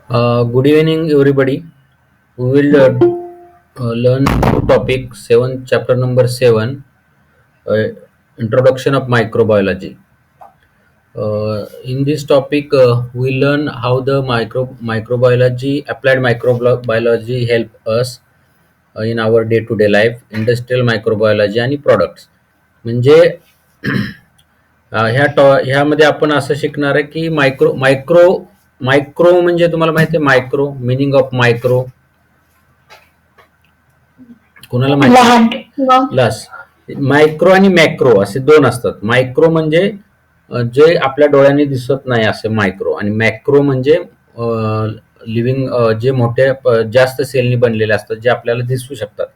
Good evening, everybody. We will learn new topic 7, chapter number 7, uh, Introduction of Microbiology. In this topic, we learn how the microbiology, applied microbiology help us in our day-to-day life, industrial microbiology आणि products. म्हणजे ह्यामध्ये आपण असं शिकणार आहे की micro micro micro म्हणजे तुम्हाला माहिती आहे मायक्रो मिनिंग ऑफ मायक्रो कोणाला माहिती लस मायक्रो आणि मॅक्रो असे दोन असतात. मायक्रो म्हणजे जे आपल्या डोळ्यांनी दिसत नाही असे मायक्रो आणि मॅक्रो म्हणजे लिव्हिंग जे जास्त सेलनी बनलेले असतात जे आपल्याला दिसू शकतात.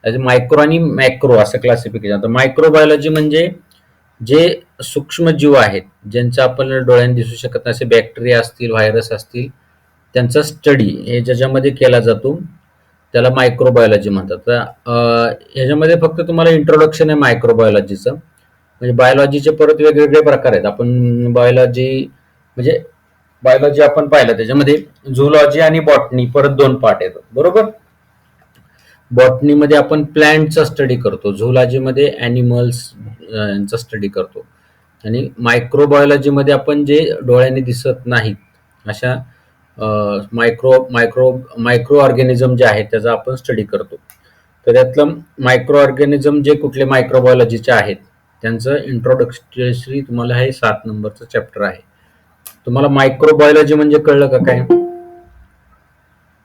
मायक्रो आणि मॅक्रो असं क्लासिफिकेशन. मायक्रोबायोलॉजी म्हणजे जे सूक्ष्म जीव आहेत ज्यांचं आपल्याला डोळ्यांनी दिसू शकत नाही असे बॅक्टेरिया असतील म्हणजे असतील त्यांचा स्टडी हे ज्याच्यामध्ये केला जातो त्याला मायक्रोबायोलॉजी म्हणतात. तर ह्याच्यामध्ये फक्त तुम्हाला इंट्रोडक्शन आहे मायक्रोबायोलॉजीचं. म्हणजे बायोलॉजीचे परत वेगवेगळे प्रकार आहेत. आपण बायोलॉजी आपण पाहिलं त्याच्यामध्ये झुलॉजी आणि बॉटनी परत दोन पार्ट आहेत बरोबर. बॉटनीमध्ये आपण प्लांटचा स्टडी करतो, झुलॉजीमध्ये ॲनिमल्स यांचा स्टडी करतो आणि मायक्रोबायोलॉजीमध्ये आपण जे डोळ्यांनी दिसत नाहीत अशा मायक्रो ऑर्गॅनिझम जे आहेत त्याचा आपण स्टडी करतो. तर त्यातलं मायक्रो ऑर्गॅनिझम जे कुठले मायक्रोबायोलॉजीचे आहेत त्यांचं इंट्रोडक्शन तुम्हाला हे 7 नंबरचं चॅप्टर आहे. तुम्हाला मायक्रोबायोलॉजी म्हणजे कळलं का काय?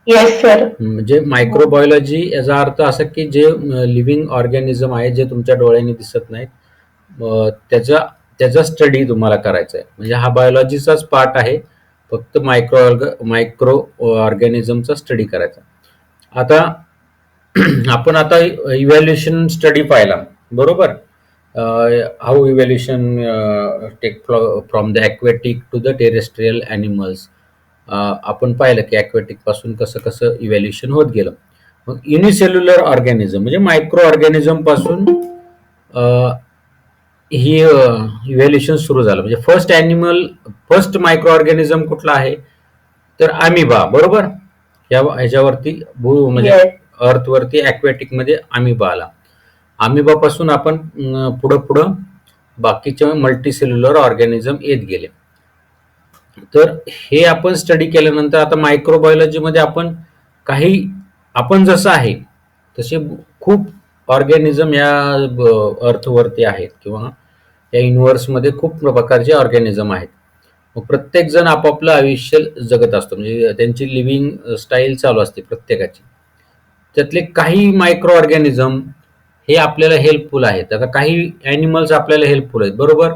Yes sir. म्हणजे मायक्रोबायोलॉजी याचा अर्थ असा की जे लिव्हिंग ऑर्गॅनिझम आहे जे तुमच्या डोळ्यांनी दिसत नाहीत त्याचा स्टडी तुम्हाला करायचा आहे. म्हणजे हा बायोलॉजीचाच पार्ट आहे, फक्त मायक्रो ऑर्गॅनिझमचा स्टडी करायचा. आता आपण आता इव्हॅल्युएशन स्टडी पाहिला बरोबर. How evaluation take from the aquatic to the terrestrial animals. आपण पाहिलं की ॲक्वेटिक पासून कसं कसं इव्हॅल्युएशन होत गेलं. मग युनिसेल्युलर ऑर्गॅनिझम म्हणजे मायक्रो ऑर्गॅनिझम पासून ही इव्हॅल्युएशन सुरू झालं. म्हणजे फर्स्ट मायक्रो ऑर्गॅनिझम कुठला आहे तर अमिबा बरोबर. ह्याच्यावरती म्हणजे अर्थवरती ॲक्वेटिक मध्ये अमिबा आला. अमिबा पासून आपण पुढं बाकीचे मल्टीसेल्युलर ऑर्गॅनिझम येत गेले. तर हे आपण स्टडी केल्यानंतर आता मायक्रोबायोलॉजीमध्ये आपण जसं आहे तसे खूप ऑर्गॅनिझम या अर्थवरती आहेत किंवा या युनिव्हर्समध्ये खूप प्रकारचे ऑर्गॅनिझम आहेत. मग प्रत्येक जण आपापलं आयुष्य जगत असतो, म्हणजे त्यांची लिव्हिंग स्टाईल चालू असते प्रत्येकाची. त्यातले काही मायक्रो ऑर्गॅनिझम हे आपल्याला हेल्पफुल आहेत. आता काही ॲनिमल्स आपल्याला हेल्पफुल आहेत बरोबर.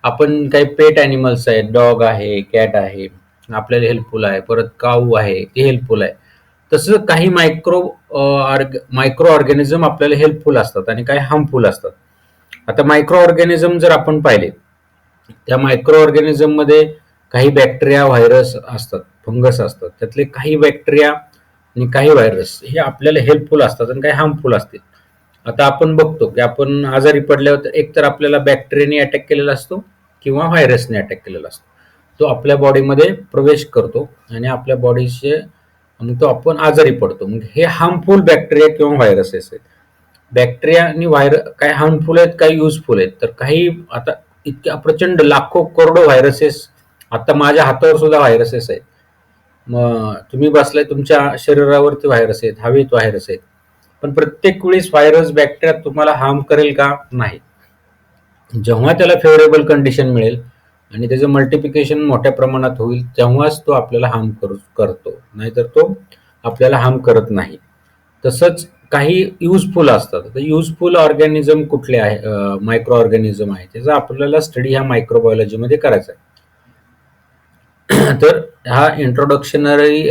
आपण काही पेट ॲनिमल्स आहेत, डॉग आहे, कॅट आहे, आपल्याला हेल्पफुल आहे. परत काऊ आहे, ते हेल्पफुल आहे. तसं काही मायक्रो ऑर्गॅनिझम आपल्याला हेल्पफुल असतात आणि काही हार्मफुल असतात. आता मायक्रो ऑर्गॅनिझम जर आपण पाहिले त्या मायक्रो ऑर्गॅनिझम मध्ये काही बॅक्टेरिया, व्हायरस असतात, फंगस असतात. त्यातले काही बॅक्टेरिया आणि काही व्हायरस हे आपल्याला हेल्पफुल असतात आणि काही हार्मफुल असतील. आता आपण बघतो की आपण आजारी पडल्यावर एकतर आपल्याला बॅक्टेरियाने अटॅक केलेला असतो किंवा व्हायरसने अटॅक केलेला असतो. तो आपल्या बॉडीमध्ये प्रवेश करतो आणि आपल्या बॉडीचे मग तो आपण आजारी पडतो. मग हे हार्मफुल बॅक्टेरिया किंवा व्हायरसेस आहेत. बॅक्टेरिया आणि काही हार्मफुल आहेत, काही युजफुल आहेत. तर काही आता इतक्या प्रचंड लाखो करोडो व्हायरसेस, आता माझ्या हातावर सुद्धा व्हायरसेस आहेत. मग तुम्ही बसलाय तुमच्या शरीरावरती व्हायरस आहेत, हवेत व्हायरस आहेत. पण प्रत्येक वेळेस व्हायरस बॅक्टेरिया तुम्हाला हार्म करेल का? नाही. जेव्हा त्याला फेवरेबल कंडिशन मिळेल आणि त्याचं मल्टिप्लिकेशन मोठ्या प्रमाणात होईल तेव्हाच तो आपल्याला हार्म करतो, नाहीतर तो आपल्याला हार्म करत नाही. तसंच काही युजफुल असतात. तर युजफुल ऑर्गॅनिझम कुठले आहे, मायक्रो ऑर्गॅनिझम आहे, त्याचा आपल्याला स्टडी ह्या मायक्रोबायोलॉजीमध्ये करायचा आहे. तर हा इंट्रोडक्शनरी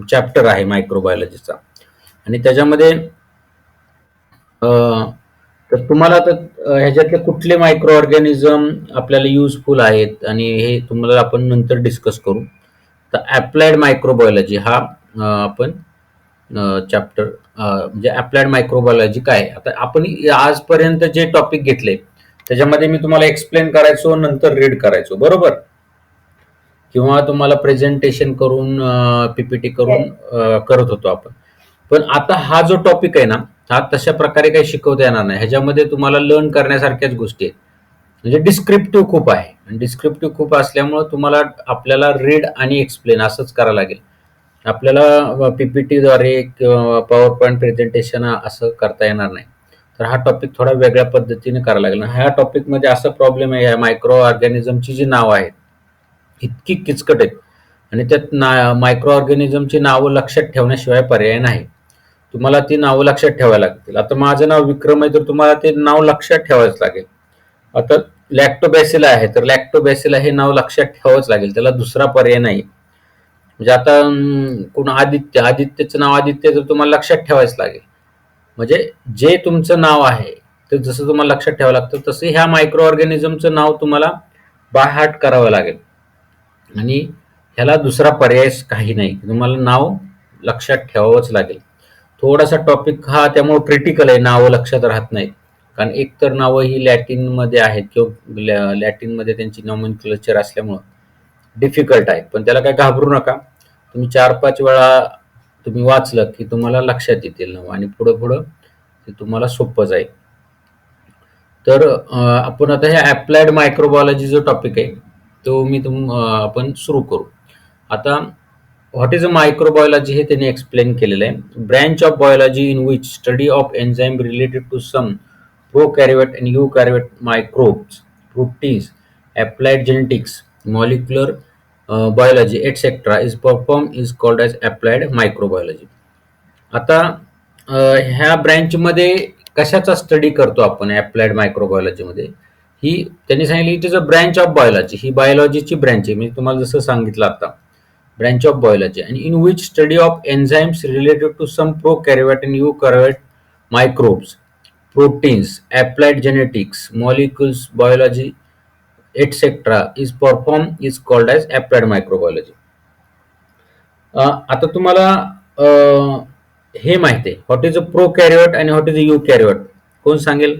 चॅप्टर आहे मायक्रोबायोलॉजीचा आणि त्याच्यामध्ये तर तुम्हाला तर ह्याच्यातले कुठले मायक्रो ऑर्गॅनिझम आपल्याला युजफुल आहेत आणि हे तुम्हाला आपण नंतर डिस्कस करू. तर अप्लाइड मायक्रोबायोलॉजी हा आपण चॅप्टर म्हणजे अप्लाइड मायक्रोबायोलॉजी काय. आता आपण आजपर्यंत जे टॉपिक घेतले त्याच्यामध्ये मी तुम्हाला एक्सप्लेन करायचो, नंतर रीड करायचो बरोबर. किंवा तुम्हाला प्रेझेंटेशन करून पीपीटी करून करत होतो आपण. पण आता हा जो टॉपिक आहे ना, हा तशा प्रकारे काही शिकवता येणार नाही. ह्याच्यामध्ये तुम्हाला लर्न करण्यासारख्याच गोष्टी आहेत. म्हणजे डिस्क्रिप्टिव्ह खूप आहे आणि डिस्क्रिप्टिव्ह खूप असल्यामुळे तुम्हाला आपल्याला रीड आणि एक्सप्लेन असंच करावं लागेल. आपल्याला पीपीटीद्वारे किंवा पॉवर पॉईंट प्रेझेंटेशन असं करता येणार नाही. तर हा टॉपिक थोडा वेगळ्या पद्धतीने करावा लागेल. ह्या टॉपिकमध्ये असा प्रॉब्लेम आहे, ह्या मायक्रो ऑर्गॅनिझमची जी नावं आहेत इतकी किचकट आहेत आणि त्यात मायक्रो ऑर्गॅनिझमची नावं लक्षात ठेवण्याशिवाय पर्याय नाही. तुम्हाला ती नावं लक्षात ठेवायला लागतील. आता माझं नाव विक्रम आहे तर तुम्हाला ते नाव लक्षात ठेवायच लागेल. आता लॅक्टोबॅसिला आहे तर लॅक्टोबॅसिला हे नाव लक्षात ठेवावंच लागेल, त्याला दुसरा पर्याय नाही. म्हणजे आता कोण आदित्यचं नाव आदित्य तर तुम्हाला लक्षात ठेवायच लागेल. म्हणजे जे तुमचं नाव आहे ते जसं तुम्हाला लक्षात ठेवावं लागतं तसं ह्या मायक्रो ऑर्गॅनिझमचं नाव तुम्हाला बाय हार्ट करावं लागेल आणि ह्याला दुसरा पर्याय काही नाही. तुम्हाला नाव लक्षात ठेवावंच लागेल. थोडासा टॉपिक हा त्यामुळे क्रिटिकल आहे, नावं लक्षात राहत नाहीत. कारण एकतर नावं ही लॅटिनमध्ये आहेत किंवा लॅटिनमध्ये त्यांची नॉमेनक्लेचर असल्यामुळं डिफिकल्ट आहे. पण त्याला काही घाबरू नका. तुम्ही 4-5 वेळा तुम्ही वाचलं की तुम्हाला लक्षात येतील नाव आणि पुढं पुढं ते तुम्हाला सोपं जाईल. तर आपण आता हे अप्लाइड मायक्रोबायोलॉजी जो टॉपिक आहे तो आपण सुरू करू. आता व्हॉट इज अ मायक्रोबायोलॉजी हे त्यांनी एक्सप्लेन केलेलं आहे. Branch of biology in which study of enzyme related to some prokaryote and eukaryote microbes, proteins, applied genetics, molecular biology, etc. is called as applied microbiology. आता ह्या ब्रँचमध्ये कशाचा study करतो आपण अप्लाइड मायक्रोबायोलॉजीमध्ये? ही त्यांनी सांगितलं it is a branch of biology. ही बायोलॉजीची ब्रँच आहे. मी तुम्हाला जसं सांगितलं आता, ब्रँच ऑफ बायोलॉजी आणि in which study of enzymes related to some prokaryote and eukaryote microbes, proteins, applied genetics, molecules biology etc. is called as applied microbiology. आता तुम्हाला हे माहिती आहे व्हॉट इज अ प्रोकॅरियोट आणि व्हॉट इज अ यूकॅरियोट? कोण सांगेल?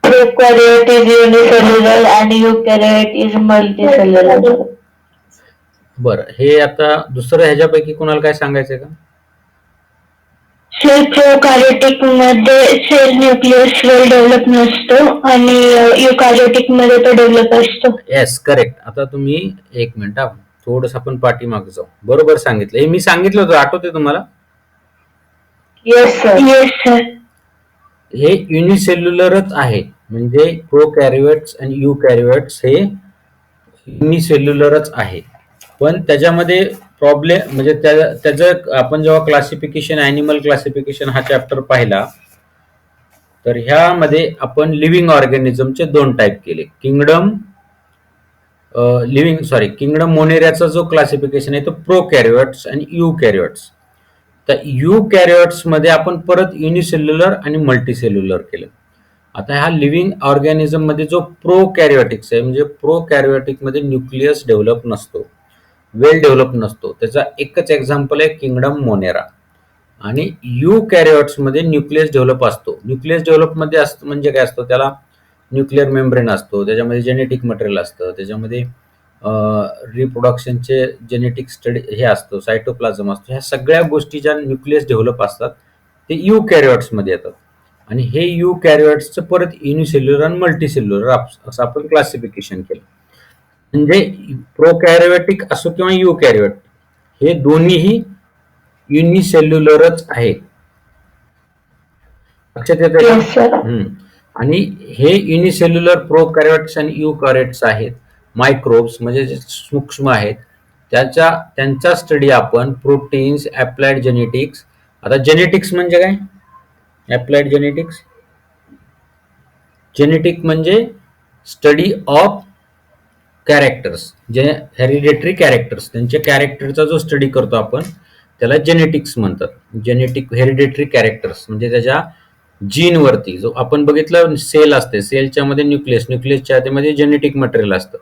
प्रोकॅरियोट is unicellular आणि यूकॅरियोट is multicellular. बरं, हे आता दुसरं ह्याच्यापैकी कोणाला काय सांगायचंय का? सेल प्रोकॅरियोटिक मध्ये सेल न्यूक्लियस वेल डेव्हलप नसतो आणि युकॅरियोटिक मध्ये तो डेव्हलप असतो. Yes, correct. आता तुम्ही एक मिनिट थोडस आपण पाठीमागे जाऊ. बरोबर सांगितलं. हे मी सांगितलं होतं, आठवते तुम्हाला? Yes sir. Yes sir. हे युनिसेल्युलरच आहे. म्हणजे प्रोकॅरियोट्स आणि यूकॅरियोट्स हे युनिसेल्युलरच आहे. पण त्याच्यामध्ये प्रॉब्लेम म्हणजे त्याचं आपण जेव्हा क्लासिफिकेशन, ॲनिमल क्लासिफिकेशन हा चॅप्टर पाहिला तर ह्यामध्ये आपण लिव्हिंग ऑर्गॅनिझमचे 2 टाईप केले. किंगडम मोनेरियाचा जो क्लासिफिकेशन आहे तो प्रोकॅरियोट्स आणि यूकॅरियोट्स. तर यूकॅरियोट्स मध्ये आपण परत युनिसेल्युलर आणि मल्टीसेल्युलर केलं. आता ह्या लिव्हिंग ऑर्गॅनिझम मध्ये जो प्रोकॅरियोटिक्स आहे म्हणजे प्रोकॅरियोटिक मध्ये न्यूक्लियस डेव्हलप नसतो, वेल डेव्हलप नसतो. त्याचा एकच एक्झाम्पल आहे किंगडम मोनेरा. आणि यूकॅरियोट्स मध्ये न्यूक्लियस डेव्हलप असतो. न्यूक्लियस डेव्हलप मध्ये असतो म्हणजे काय असतो? त्याला न्यूक्लिअर मेम्ब्रेन असतो, त्याच्यामध्ये जेनेटिक मटेरियल असतं, त्याच्यामध्ये रिप्रोडक्शनचे जेनेटिक स्टडी हे असतं, सायटोप्लाझम असतो. ह्या सगळ्या गोष्टी ज्या न्यूक्लियस डेव्हलप असतात ते यूकॅरियोट्समध्ये येतात. आणि हे यूकॅरियोट्सचं परत युनिसेल्युलर आणि मल्टीसेल्युलर असं आपण क्लासिफिकेशन केलं. म्हणजे प्रोकॅरियोटिक असो किंवा यूकॅरियोट हे दोन्हीही युनिसेल्युलरच आहे. लक्षात येतं? आणि हे युनिसेल्युलर प्रोकॅरियोट्स आणि यूकॅरियोट्स आहेत. मायक्रोब्स म्हणजे जे सूक्ष्म आहेत त्यांचा स्टडी आपण प्रोटीन्स, अप्लाइड जेनेटिक्स. आता जेनेटिक्स म्हणजे काय? अप्लाइड जेनेटिक्स, जेनेटिक म्हणजे स्टडी ऑफ कॅरेक्टर्स, जे हेरिडेटरी कॅरेक्टर्स, त्यांच्या कॅरेक्टरचा जो स्टडी करतो आपण त्याला जेनेटिक्स म्हणतात. जेनेटिक हेरिडेटरी कॅरेक्टर्स म्हणजे त्याच्या जीनवरती जो आपण बघितलं सेल असते, सेलच्या मध्ये न्यूक्लियस, न्यूक्लियसच्या आतमध्ये जेनेटिक मटेरियल असतं.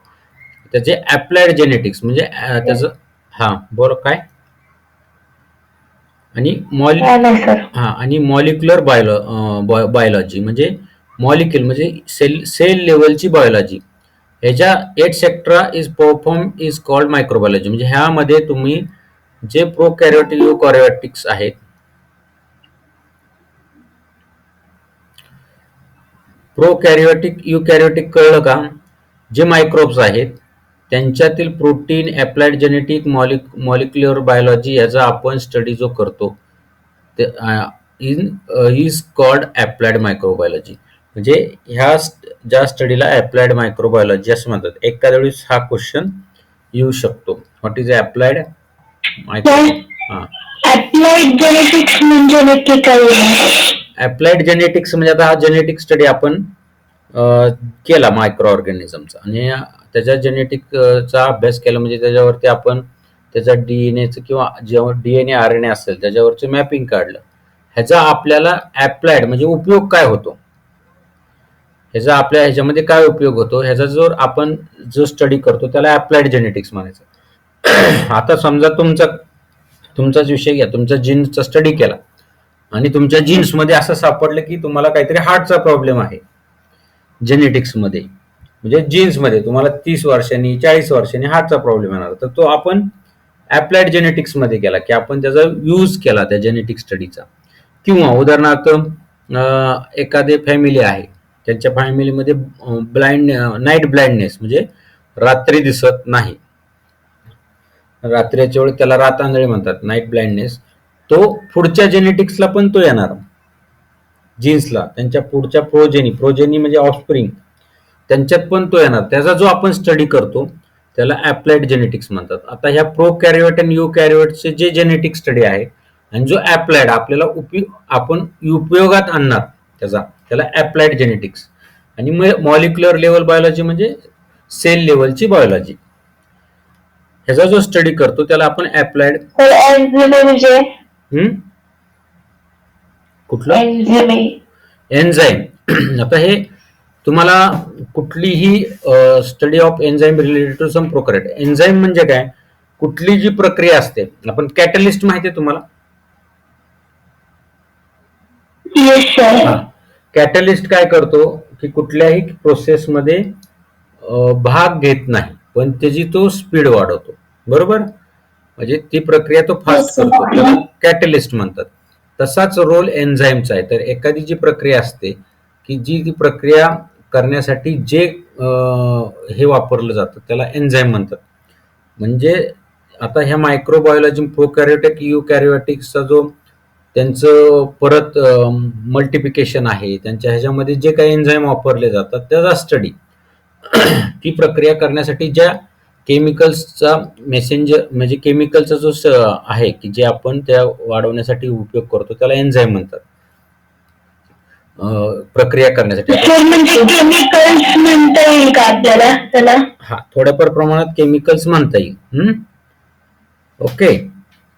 त्याचे अप्लाइड जेनेटिक्स म्हणजे त्याचं बोल काय? आणि आणि मॉलिक्युलर बायोलॉजी म्हणजे मॉलिक्युल म्हणजे सेल लेवलची बायोलॉजी. ह्याच्या 8 सेक्ट्रा is perform is called microbiology. म्हणजे ह्यामध्ये तुम्ही जे प्रोकॅरियोटिक युकॅरियोटिक्स आहेत, प्रोकॅरियोटिक युकॅरियोटिक कळलं का, जे मायक्रोब्स आहेत त्यांच्यातील protein, applied genetic, molecular biology याचा आपण स्टडी जो करतो ते इज कॉल्ड अप्लाइड मायक्रोबायोलॉजी. म्हणजे ह्या ज्या स्टडीला अप्लाइड मायक्रोबायोलॉजी असं म्हणतात. एखाद्या वेळेस हा क्वेश्चन येऊ शकतो. व्हॉट इज अप्लाइड मायक्रो हा अप्लाइड जेनेटिक्स म्हणजे नक्की काय आहे? अप्लाइड जेनेटिक्स म्हणजे आता हा जेनेटिक स्टडी आपण केला मायक्रो ऑर्गॅनिझमचा आणि त्याच्या जेनेटिकचा अभ्यास केला. म्हणजे त्याच्यावरती आपण त्याचा डीएनएचं किंवा जेव्हा डीएनए आरएनए असेल त्याच्यावरचे मॅपिंग काढलं. ह्याचा आपल्याला अप्लाइड म्हणजे उपयोग काय होतो, ह्याचा आपल्या ह्याच्यामध्ये काय उपयोग होतो, ह्याचा आपण जो स्टडी करतो त्याला अप्लाइड जेनेटिक्स म्हणायचं. आता समजा तुमचाच विषय घ्या, तुमचा जीन्सचा स्टडी केला आणि तुमच्या जीन्समध्ये असं सापडलं की तुम्हाला काहीतरी हार्टचा प्रॉब्लेम आहे जेनेटिक्समध्ये. म्हणजे जीन्समध्ये तुम्हाला 30 वर्षांनी 40 वर्षांनी हार्टचा प्रॉब्लेम येणार, तर तो आपण अप्लाइड जेनेटिक्समध्ये केला की आपण त्याचा यूज केला त्या जेनेटिक स्टडीचा. किंवा उदाहरणार्थ एखादे फॅमिली आहे, त्यांच्या फॅमिलीमध्ये नाईट ब्लाइंडनेस म्हणजे रात्री दिसत नाही, रात्रीच्या वेळी त्याला रातांधळी म्हणतात, नाईट ब्लाइंडनेस. तो पुढच्या जेनेटिक्सला पण तो येणार, जीन्सला त्यांच्या पुढच्या प्रोजेनी म्हणजे ऑफस्प्रिंग त्यांच्यात पण तो येणार. त्याचा जो आपण स्टडी करतो त्याला अप्लाइड जेनेटिक्स म्हणतात. आता ह्या प्रोकॅरियोट आणि युकॅरियोटचे जे जेनेटिक स्टडी आहे आणि जो अप्लाइड आपल्याला आपण उपयोगात आणणार त्याला अप्लाइड जेनेटिक्स. आणि मॉलिक्युलर लेवल बायोलॉजी म्हणजे सेल लेवलची बायोलॉजी, ह्याचा जो स्टडी करतो त्याला आपण अप्लाइड. कुठलं एन्झाईम. आता हे तुम्हाला कुठलीही study of enzyme related to some prokaryote. Enzyme म्हणजे काय, कुठली जी प्रक्रिया असते, आपण कॅटलिस्ट माहिती आहे तुम्हाला, कॅटलिस्ट काय करतो की कुठल्याही प्रोसेसमध्ये भाग घेत नाही पण त्याची तो स्पीड वाढवतो, बरोबर. म्हणजे ती प्रक्रिया तो फास्ट करतो, त्याला कॅटलिस्ट म्हणतात. तसाच रोल एन्झाईमचा आहे. तर एखादी जी प्रक्रिया असते की ती प्रक्रिया करण्यासाठी जे हे वापरलं जातं त्याला एन्झाईम म्हणतात. म्हणजे आता ह्या मायक्रोबायोलॉजी प्रोकॅरियोटिक युकॅरियोटिक्सचा जो त्यांचं परत मल्टिप्लिकेशन आहे, त्यांच्या ह्याच्यामध्ये जे काही एन्झाईम वापरले जातात त्याचा स्टडी, ती प्रक्रिया करण्यासाठी ज्या केमिकल्सचा मेसेंजर म्हणजे केमिकलचा जो आहे की जे आपण त्या वाढवण्यासाठी उपयोग करतो त्याला एन्झाईम म्हणतात. प्रक्रिया करण्यासाठी केमिकल्स म्हणता येईल का आपल्याला त्याला? हा, थोड्याफार प्रमाणात केमिकल्स म्हणता येईल. ओके.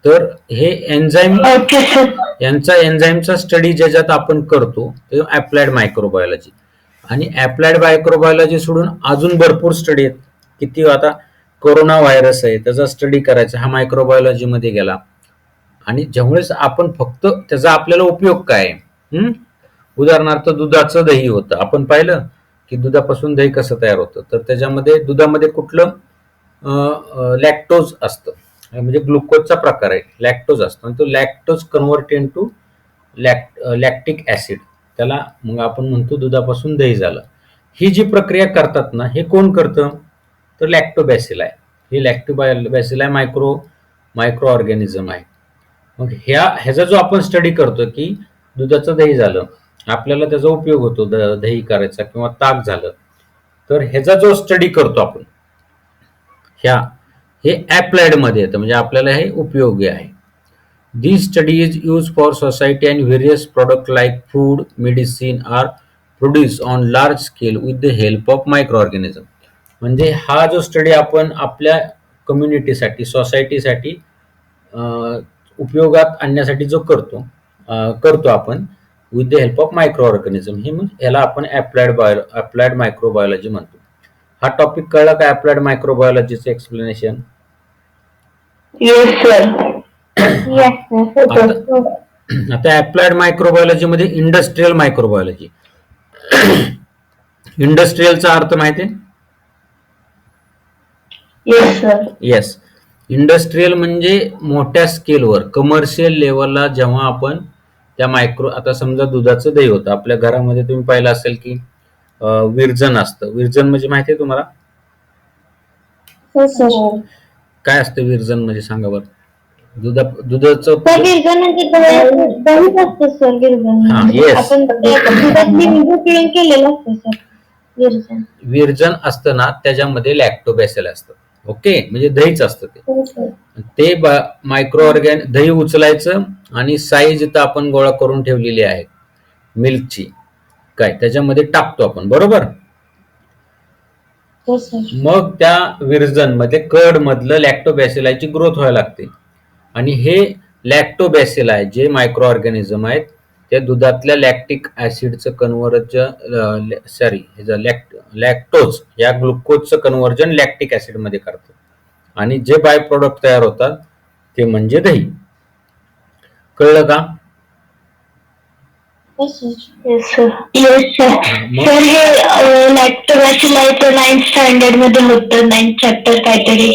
तर हे एन्झाईम, यांचा एन्झाईमचा स्टडी ज्याच्यात आपण करतो ते अप्लाइड मायक्रोबायोलॉजी. आणि अप्लाइड मायक्रोबायोलॉजी सोडून अजून भरपूर स्टडी आहेत. किती, आता कोरोना व्हायरस आहे त्याचा स्टडी करायचा, हा मायक्रोबायोलॉजी मध्ये गेला. आणि ज्यावेळेस आपण फक्त त्याचा आपल्याला उपयोग काय आहे, उदाहरणार्थ दुधाचं दही होतं, आपण पाहिलं की दुधापासून दही कसं तयार होतं. तर त्याच्यामध्ये दुधामध्ये कुठलं लॅक्टोज असतं, म्हणजे ग्लुकोजचा प्रकार आहे, लॅक्टोज असतो. आणि तो lactose convert into lactic acid, त्याला मग आपण म्हणतो दुधापासून दही झालं. ही जी प्रक्रिया करतात ना, हे कोण करतं, तर लॅक्टोबॅसिलाई. हे लॅक्टोबॅसिलाई मायक्रो ऑर्गॅनिझम आहे. मग ह्याचा जो आपण स्टडी करतो की दुधाचं दही झालं, आपल्याला त्याचा उपयोग होतो दही करायचा, किंवा ताक झालं, तर ह्याचा जो स्टडी करतो आपण हे अप्लाइड मध्ये येतं, म्हणजे आपल्याला हे उपयोगी आहे. These studies used for society and various products like food, medicine are produced on large scale with the help of microorganism. म्हणजे हा जो स्टडी आपण आपल्या कम्युनिटीसाठी, सोसायटीसाठी उपयोगात आणण्यासाठी जो करतो आपण with the help of micro organism, हे याला आपण अप्लाइड मायक्रोबायोलॉजी म्हणतो. हा टॉपिक कळला का, अप्लाइड मायक्रोबायोलॉजीचं एक्सप्लेनेशन? आता अप्लाइड मायक्रोबायोलॉजी मध्ये इंडस्ट्रियल मायक्रोबायोलॉजी. इंडस्ट्रियलचा अर्थ माहिती आहे? Yes sir. येस. इंडस्ट्रीयल म्हणजे मोठ्या स्केलवर कमर्शियल लेवलला जेव्हा आपण त्या मायक्रो, आता समजा दुधाचं दही होतं आपल्या घरामध्ये, तुम्ही पाहिलं असेल की विरजन असतं. विरजन म्हणजे माहिती आहे तुम्हाला हो सर. काय असतं विरजन म्हणजे, सांगा बरं. दुधाचं विरजन म्हणजे दहीच असतं सर. विरजन हा, म्हणजे येस. आपण दुधात लिंबू पिळून केलेलं असतं सर विरजन. विरजन असतं ना, त्याच्यामध्ये लॅक्टोबॅसिल असतं. ओके, म्हणजे दहीच असतं ते. हो सर. ते मायक्रो दही उचलायचं आणि साईज इथं आपण गोळा करून ठेवलेली आहे मिल्कची, काय त्याच्यामध्ये टाकतो आपण, बरोबर. हो सर. मग त्या विरजन मध्ये कर्ड मधलं लॅक्टोबॅसिलाची ग्रोथ व्हायला लागते आणि हे लॅक्टोबॅसिलाय जे मायक्रो ऑर्गॅनिझम आहेत त्या दुधातल्या लॅक्टिक ऍसिडचं कन्व्हर्जन, लॅक्टोज या ग्लुकोजचं कन्व्हर्जन लॅक्टिक ऍसिड मध्ये करतात आणि जे बाय प्रोडक्ट तयार होतात ते म्हणजे दही. कळलं का? Yes sir. सर हे लॅक्टोबॅसिलायचं 9th स्टँडर्ड मध्ये होतं, 9th चॅप्टर काहीतरी.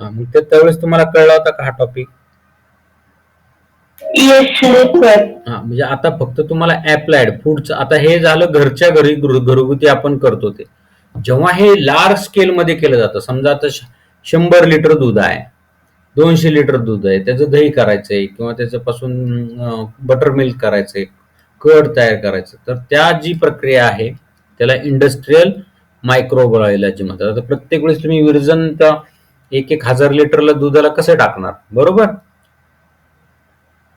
मग त्यावेळेस तुम्हाला कळला होता का हा टॉपिक? Yes sir. हा, म्हणजे आता फक्त तुम्हाला अप्लाइड फूडचं, आता हे झालं घरच्या घरी घरगुती आपण करतो ते. जेव्हा हे लार्ज स्केल मध्ये केलं जातं, समजा आता 100 लिटर दूध आहे, 200 लिटर दूध आहे, त्याचं दही करायचंय किंवा त्याच्यापासून बटर मिल्क करायचंय, कर्ड तयार करायचं, तर त्या जी प्रक्रिया आहे त्याला इंडस्ट्रीयल मायक्रोबायोलॉजी म्हणतात. आता प्रत्येक वेळेस तुम्ही विरजन त्या 1,000 लिटरला दुधाला कसं टाकणार, बरोबर.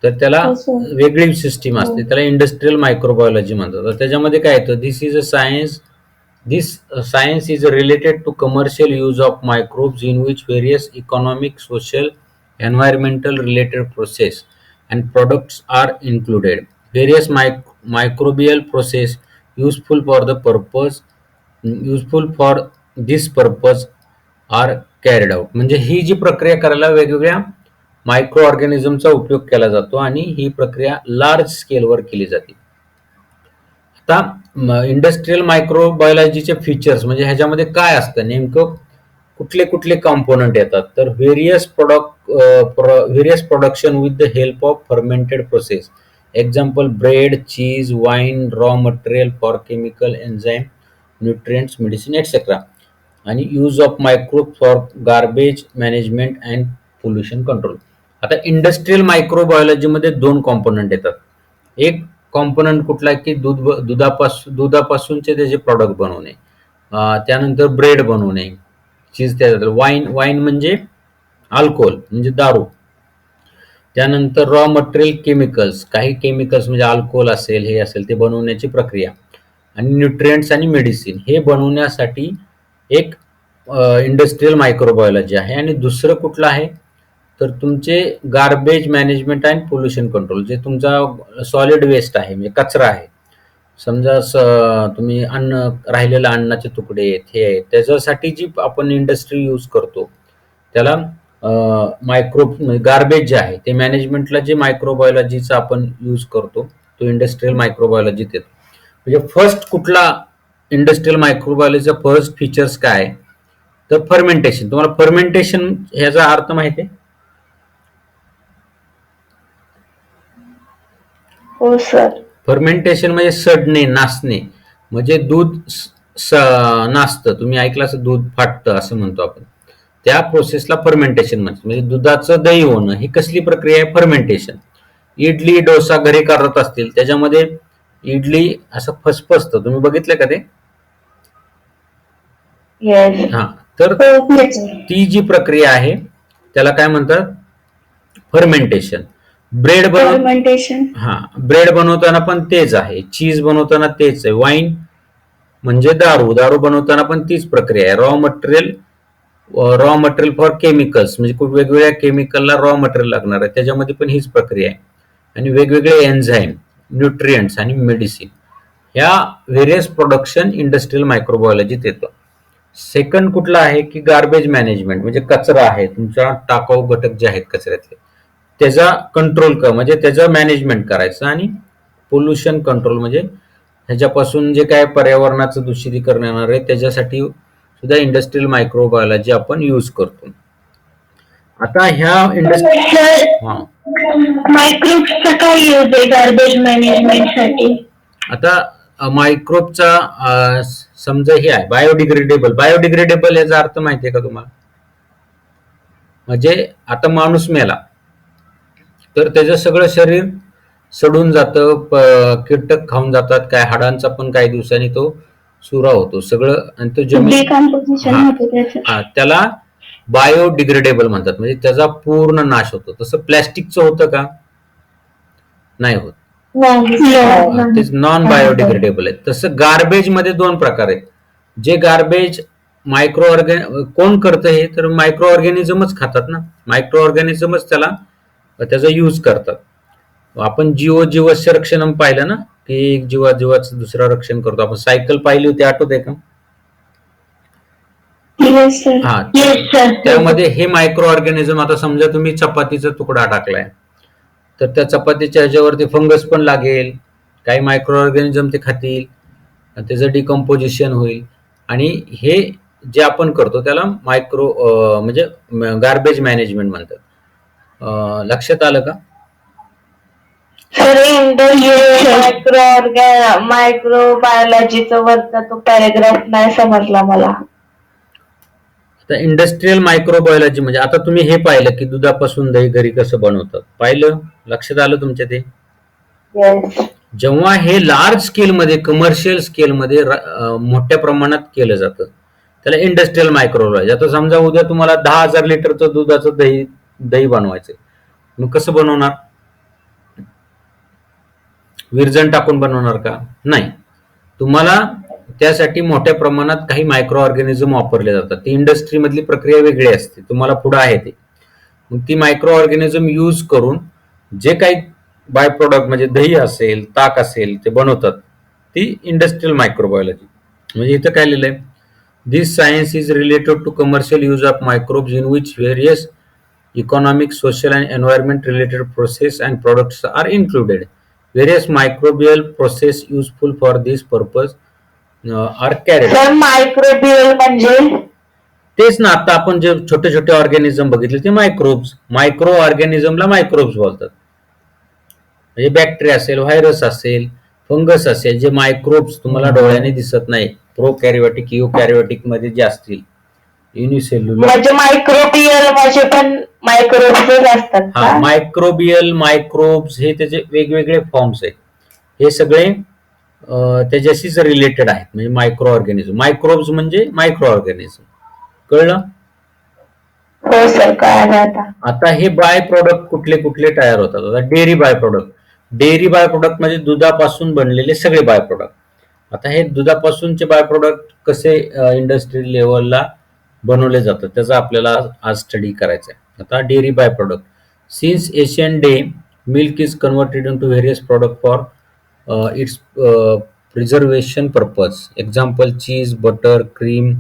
तर त्याला वेगळी सिस्टीम असते, त्याला इंडस्ट्रीयल मायक्रोबायोलॉजी म्हणतात. त्याच्यामध्ये काय येतं, this science is related to commercial use of microbes in which various economic, social, environmental related process and products are included. Various microbial process useful for this purpose are carried out. म्हणजे ही जी प्रक्रिया करायला वेगवेगळ्या micro ऑर्गॅनिझमचा उपयोग केला जातो आणि ही प्रक्रिया लार्ज स्केलवर केली जाते. आता इंडस्ट्रीयल मायक्रोबायोलॉजीचे फीचर्स म्हणजे ह्याच्यामध्ये काय असतं नेमकं, कुठले कुठले कॉम्पोनंट येतात, तर various production with the help of fermented process. Example bread, cheese, wine, raw material for chemical, enzyme, nutrients, medicine etcetera. आणि use of microbe for garbage management and pollution control. आता इंडस्ट्रीयल मायक्रोबायोलॉजीमध्ये 2 component येतात. एक component कुठला की दुधापासूनचे त्याचे product बनवणे, त्यानंतर ब्रेड बनवणे, चीज तयार, वाईन म्हणजे अल्कोहोल म्हणजे दारू, त्यानंतर रॉ मटेरियल केमिकल्स, काही केमिकल्स म्हणजे अल्कोहोल असेल, हे असेल, ते बनवण्याची प्रक्रिया, आणि न्यूट्रिएंट्स आणि मेडिसिन हे बनवण्यासाठी एक इंडस्ट्रीयल मायक्रोबायोलॉजी आहे. आणि दुसरं कुठलं आहे तर तुमचे garbage management and pollution control. जे तुमचा सॉलिड वेस्ट आहे म्हणजे कचरा आहे, समजा तुम्ही राहिलेलं अन्नाचे तुकडे आहेत, हे आहेत, त्याच्यासाठी जी आपण इंडस्ट्री यूज करतो त्याला गार्बेज जे आहे ते मॅनेजमेंटला जे मायक्रोबायोलॉजीचा आपण यूज करतो तो इंडस्ट्रीयल मायक्रोबायोलॉजीत येतो. म्हणजे फर्स्ट कुठला इंडस्ट्रीयल मायक्रोबायोलॉजीचा फर्स्ट फीचर्स काय तर फर्मेंटेशन. तुम्हाला फर्मेंटेशन ह्याचा अर्थ माहिती आहे? हो सर. फर्मेंटेशन म्हणजे सडणे, नासणे, म्हणजे दूध नासतं, तुम्ही ऐकलं असं, दूध फाटतं असं म्हणतो आपण, त्या प्रोसेसला फर्मेंटेशन म्हणतात. म्हणजे दुधाचं दही होणं ही कसली प्रक्रिया आहे, फर्मेंटेशन. इडली डोसा घरी करत असतील त्याच्यामध्ये इडली असं फसफसतं, तुम्ही बघितलं का ते? हा, तर ती जी प्रक्रिया आहे त्याला काय म्हणतात, फर्मेंटेशन. ब्रेड बनवताना पण तेच आहे, चीज बनवताना तेच आहे, वाईन म्हणजे दारू बनवताना पण तीच प्रक्रिया आहे. रॉ मटेरियल फॉर केमिकल्स म्हणजे खूप वेगवेगळ्या केमिकलला रॉ मटेरियल लागणार आहे, त्याच्यामध्ये पण हीच प्रक्रिया आहे. आणि वेगवेगळे एन्झाईम, न्यूट्रिएंट्स आणि मेडिसिन, ह्या व्हेरियस प्रोडक्शन इंडस्ट्रीयल मायक्रोबायोलॉजीत येतं. सेकंड कुठला आहे की गार्बेज मॅनेजमेंट, म्हणजे कचरा आहे तुमचा, टाकाऊ घटक जे आहेत कचऱ्यातले, त्याचा कंट्रोल म्हणजे त्याचं मॅनेजमेंट करायचं. आणि पोल्युशन कंट्रोल म्हणजे ह्याच्यापासून जे काय पर्यावरणाचं दूषितीकरण येणार आहे त्याच्यासाठी सुद्धा इंडस्ट्रियल मायक्रोबायोलॉजी आपण यूज करतो. आता ह्या सर मायक्रोब्सचा काय यूज आहे गार्बेज मॅनेजमेंटसाठी? आता मायक्रोबचा समजा हे आहे बायोडिग्रेडेबल याचा अर्थ माहिती आहे का तुम्हाला? म्हणजे आता माणूस मेला तर त्याचं सगळं शरीर सडून जातं, कीटक खाऊन जातात, काय हाडांचा पण काही दिवसांनी तो सुरा होतो सगळं, आणि तो डिकम्पोजिशन होते त्याचं. त्याला बायोडिग्रेडेबल म्हणतात, म्हणजे त्याचा पूर्ण नाश होतो. तसं प्लॅस्टिकचं होतं का? नाही होत, तेच नॉन बायोडिग्रेडेबल आहे. तसं गार्बेज मध्ये दोन प्रकार आहेत. जे गार्बेज कोण करतं हे, तर मायक्रो ऑर्गॅनिझमच खातात ना, मायक्रो ऑर्गॅनिझमच त्याचा यूज करतात. आपण जीवस्य रक्षणम पाहिलं ना, की एक जीवाचं दुसरा रक्षण करतो. आपण सायकल पाहिली होती, आठवते का? हा, त्यामध्ये हे मायक्रो ऑर्गॅनिझम, आता समजा तुम्ही चपातीचा तुकडा टाकलाय तर त्या चपातीच्या ह्याच्यावरती फंगस पण लागेल, काही मायक्रो ऑर्गॅनिझम ते खातील, त्याचं डिकम्पोजिशन होईल, आणि हे जे आपण करतो त्याला म्हणजे गार्बेज मॅनेजमेंट म्हणतात. लक्षात आलं का? मायक्रोबायोलॉजीचा वरचा तो पॅराग्राफ नाही समजला मला. आता इंडस्ट्रियल मायक्रोबायोलॉजी म्हणजे आता तुम्ही हे पाहिलं की दुधापासून दही घरी कसं बनवतात, पाहिलं? लक्षात आलं तुमच्या ते? जेव्हा हे लार्ज स्केलमध्ये, कमर्शियल स्केलमध्ये मोठ्या प्रमाणात केलं जातं त्याला इंडस्ट्रियल मायक्रोबायोलॉजी. आता समजा उद्या तुम्हाला 10,000 लिटरचं दुधाचं दही बनवायचंय, मग कसं बनवणार? विरजण टाकून बनवणार का? नाही. तुम्हाला त्यासाठी मोठ्या प्रमाणात काही मायक्रो ऑर्गॅनिझम वापरले जातात. ती इंडस्ट्री मधली प्रक्रिया वेगळी असते, तुम्हाला पुढे आहे ते. मग ती मायक्रो ऑर्गॅनिझम यूज करून जे काही बाय प्रोडक्ट म्हणजे दही असेल, ताक असेल, ते बनवतात, ती इंडस्ट्रियल मायक्रोबायोलॉजी. म्हणजे इथं काय लिहिलंय? This science is related to commercial use of microbes in which various economic, social and environment related process and products are included. Various microbial process useful for this purpose are carried out. Sir microbial म्हणजे तेच ना, आता आपण जे छोटे छोटे organism बघितले ते मायक्रोब्स. मायक्रो ऑर्गॅनिझमला मायक्रोब्स बोलतात. म्हणजे बॅक्टेरिया असेल, व्हायरस असेल, फंगस असेल, जे मायक्रोब्स तुम्हाला डोळ्याने दिसत नाही, प्रोकॅरियोटिक, युकॅरियोटिक मध्ये जे असतील, युनिसेल्युलर. म्हणजे मायक्रोबियल म्हणजे पण मायक्रोब्स असतात का? मायक्रोबियल, मायक्रोब्स हे त्याचे वेगवेगळे फॉर्म्स आहेत. हे सगळे त्याच्याशीच रिलेटेड आहेत, म्हणजे मायक्रो ऑर्गॅनिझम. मायक्रोब्स म्हणजे मायक्रो ऑर्गॅनिझम. कळलं? हो सर, कळलं. आता हे बाय प्रोडक्ट कुठले कुठले तयार होतात? आता डेअरी बाय प्रोडक्ट म्हणजे दुधापासून बनलेले सगळे बाय प्रोडक्ट. आता हे दुधापासूनचे बाय प्रोडक्ट कसे इंडस्ट्री लेवलला बनवले जातात त्याचा आपल्याला आज स्टडी करायचा आहे. आता dairy by product. Since ancient day milk is converted into various product for its preservation purpose. Example cheese, butter, cream,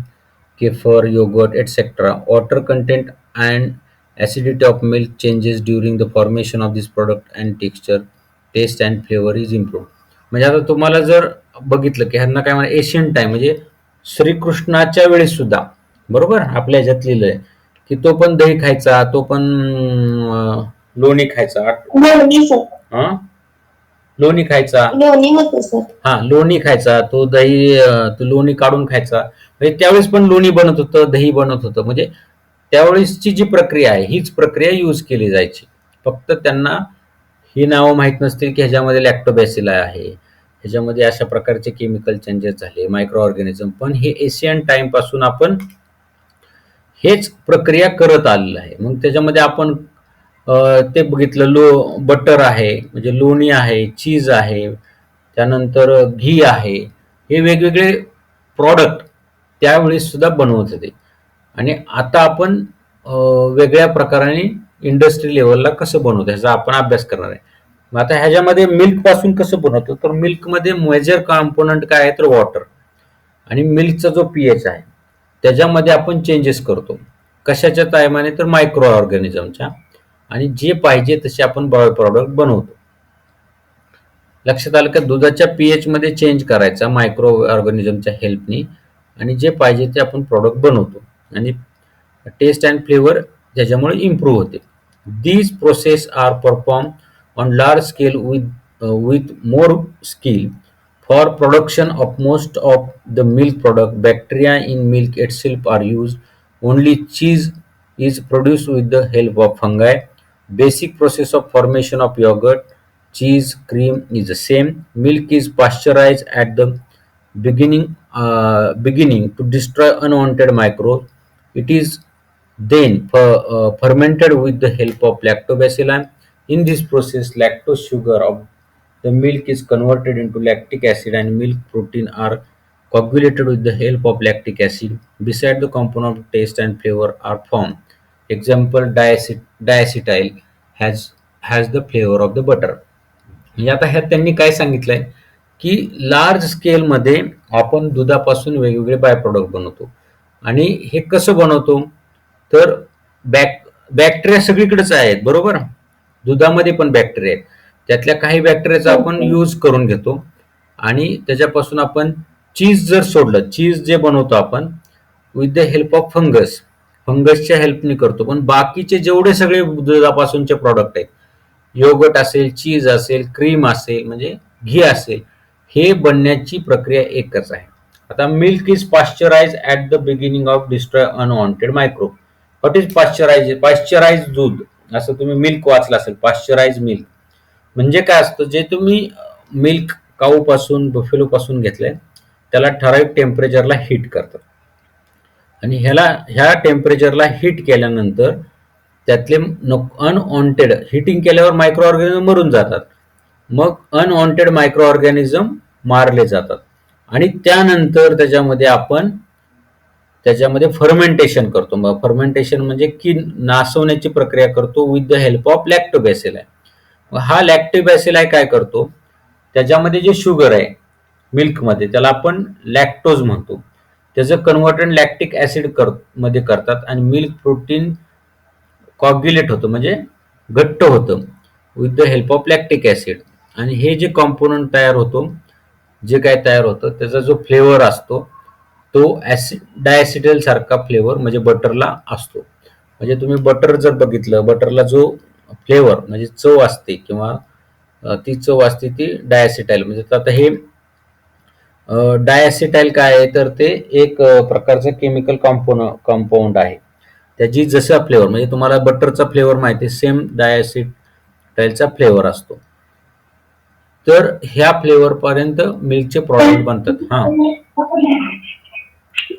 kefir, yoghurt, etc. Water content and acidity of milk changes during the formation of this product and texture, taste and flavor is improved. म्हणजे आता तुम्हाला जर बघितलं की ह्यांना काय म्हणा, Asian time म्हणजे श्रीकृष्णाच्या वेळेस सुद्धा, बरोबर, आपल्या ह्याच्यात लिहिलंय की तो पण दही खायचा, तो पण लोणी खायचा. लोणी खायचा, लोणी खायचा, तो दही, तो लोणी काढून खायचा. म्हणजे त्यावेळेस पण लोणी बनत होतं, दही बनत होतं. म्हणजे त्यावेळेसची जी प्रक्रिया आहे हीच प्रक्रिया यूज केली जायची. फक्त त्यांना ही नावं माहीत नसतील की ह्याच्यामध्ये लॅक्टोबॅसिला आहे, ह्याच्यामध्ये अशा प्रकारचे केमिकल चेंजेस झाले, मायक्रो ऑर्गॅनिझम. पण हे एशियन टाइम पासून आपण हेच प्रक्रिया करत आलेलं आहे. मग त्याच्यामध्ये आपण ते बघितलं, बटर आहे म्हणजे लोणी आहे, चीज आहे, त्यानंतर घी आहे. हे वेगवेगळे प्रॉडक्ट त्यावेळेस सुद्धा बनवत होते. आणि आता आपण वेगळ्या प्रकाराने इंडस्ट्री लेवलला कसं बनवतो ह्याचा आपण अभ्यास करणार आहे. मग आता ह्याच्यामध्ये मिल्क पासून कसं बनवतो, तर मिल्कमध्ये मेजर कॉम्पोनंट काय आहे, तर वॉटर. आणि मिल्कचा जो पीएच आहे त्याच्यामध्ये आपण चेंजेस करतो. कशाच्या टायमाने, तर मायक्रो ऑर्गॅनिझमच्या. आणि जे पाहिजे तसे आपण बायो प्रॉडक्ट बनवतो. लक्षात आलं का? दुधाच्या पीएच मध्ये चेंज करायचा मायक्रो ऑर्गॅनिझमच्या हेल्पनी, आणि जे पाहिजे ते आपण प्रॉडक्ट बनवतो आणि टेस्ट अँड फ्लेवर त्याच्यामुळे इम्प्रूव्ह होते. These process are perform on large scale with more skill. For production of most of the milk product, bacteria in milk itself are used. Only cheese is produced with the help of fungi. Basic process of formation of yogurt, cheese, cream is the same. Milk is pasteurized at the beginning to destroy unwanted microbes. It is then fermented with the help of lactobacilli. In this process, lactose sugar of the milk is converted into lactic acid and milk protein are coagulated with the help of lactic acid. Beside the component of taste and flavor are formed. Example, diacetyl has the flavor of the butter. म्हणजे आता ह्यात त्यांनी काय सांगितलंय की large स्केलमध्ये आपण दुधापासून वेगवेगळे बाय प्रोडक्ट बनवतो आणि हे कसं बनवतो तर बॅक्टेरिया सगळीकडेच आहेत बरोबर. दुधामध्ये पण बॅक्टेरिया आहेत, त्यातल्या काही बॅक्टेरियाचा आपण यूज करून घेतो आणि त्याच्यापासून आपण चीज जर सोडलं, चीज जे बनवतो आपण विथ द हेल्प ऑफ फंगसच्या हेल्पने करतो, पण बाकीचे जेवढे सगळे दुधापासूनचे प्रॉडक्ट आहेत, योगर्ट असेल, चीज असेल, क्रीम असेल, म्हणजे घी असेल, हे बनण्याची प्रक्रिया एकच आहे. आता milk is pasteurise at the beginning of destroy unwanted microbe. What is pasteurise दूध, असं तुम्ही मिल्क वाचलं असेल. पाश्चराइज मिल्क म्हणजे काय असतं, जे तुम्ही मिल्क काऊ पासून बफेलो पासून घेतलंय त्याला ठराविक टेम्परेचरला हीट करतात आणि ह्या टेम्परेचरला हीट केल्यानंतर त्यातले अनवॉन्टेड, हिटिंग केल्यावर मायक्रो ऑर्गॅनिझम मरून जातात, मग अनवॉन्टेड मायक्रो ऑर्गॅनिझम मारले जातात आणि त्यानंतर त्याच्यामध्ये फर्मेंटेशन करतो. मग फर्मेंटेशन म्हणजे की नासवण्याची प्रक्रिया करतो विथ द हेल्प ऑफ लॅक्टोबॅसिलाई. हा लॅक्टोबॅसिलाई काय करतो, त्याच्यामध्ये जे शुगर आहे मिल्कमध्ये त्याला आपण लॅक्टोज म्हणतो, त्याचं कन्व्हर्टन लॅक्टिक ऍसिड मध्ये करतात आणि मिल्क प्रोटीन कॉग्युलेट होतं म्हणजे घट्ट होतं with the help of lactic acid. आणि हे जे कॉम्पोनंट तयार होतो, जे काय तयार होतं त्याचा जो फ्लेवर असतो तो डायसिटल सारखा फ्लेवर म्हणजे बटरला असतो. म्हणजे तुम्ही बटर जर बघितलं, बटरला जो फ्लेवर म्हणजे चव असते किंवा ती चव असते ती डायसिटाईल. म्हणजे आता हे डायसिटाईल काय आहे तर ते एक प्रकारचं केमिकल कंपाऊंड आहे, त्याची जसा फ्लेवर म्हणजे तुम्हाला बटरचा फ्लेवर माहिती आहे, सेम डायसिटाईलचा फ्लेवर असतो. तर ह्या फ्लेवर पर्यंत मिल्कचे प्रॉडक्ट बनतात. हा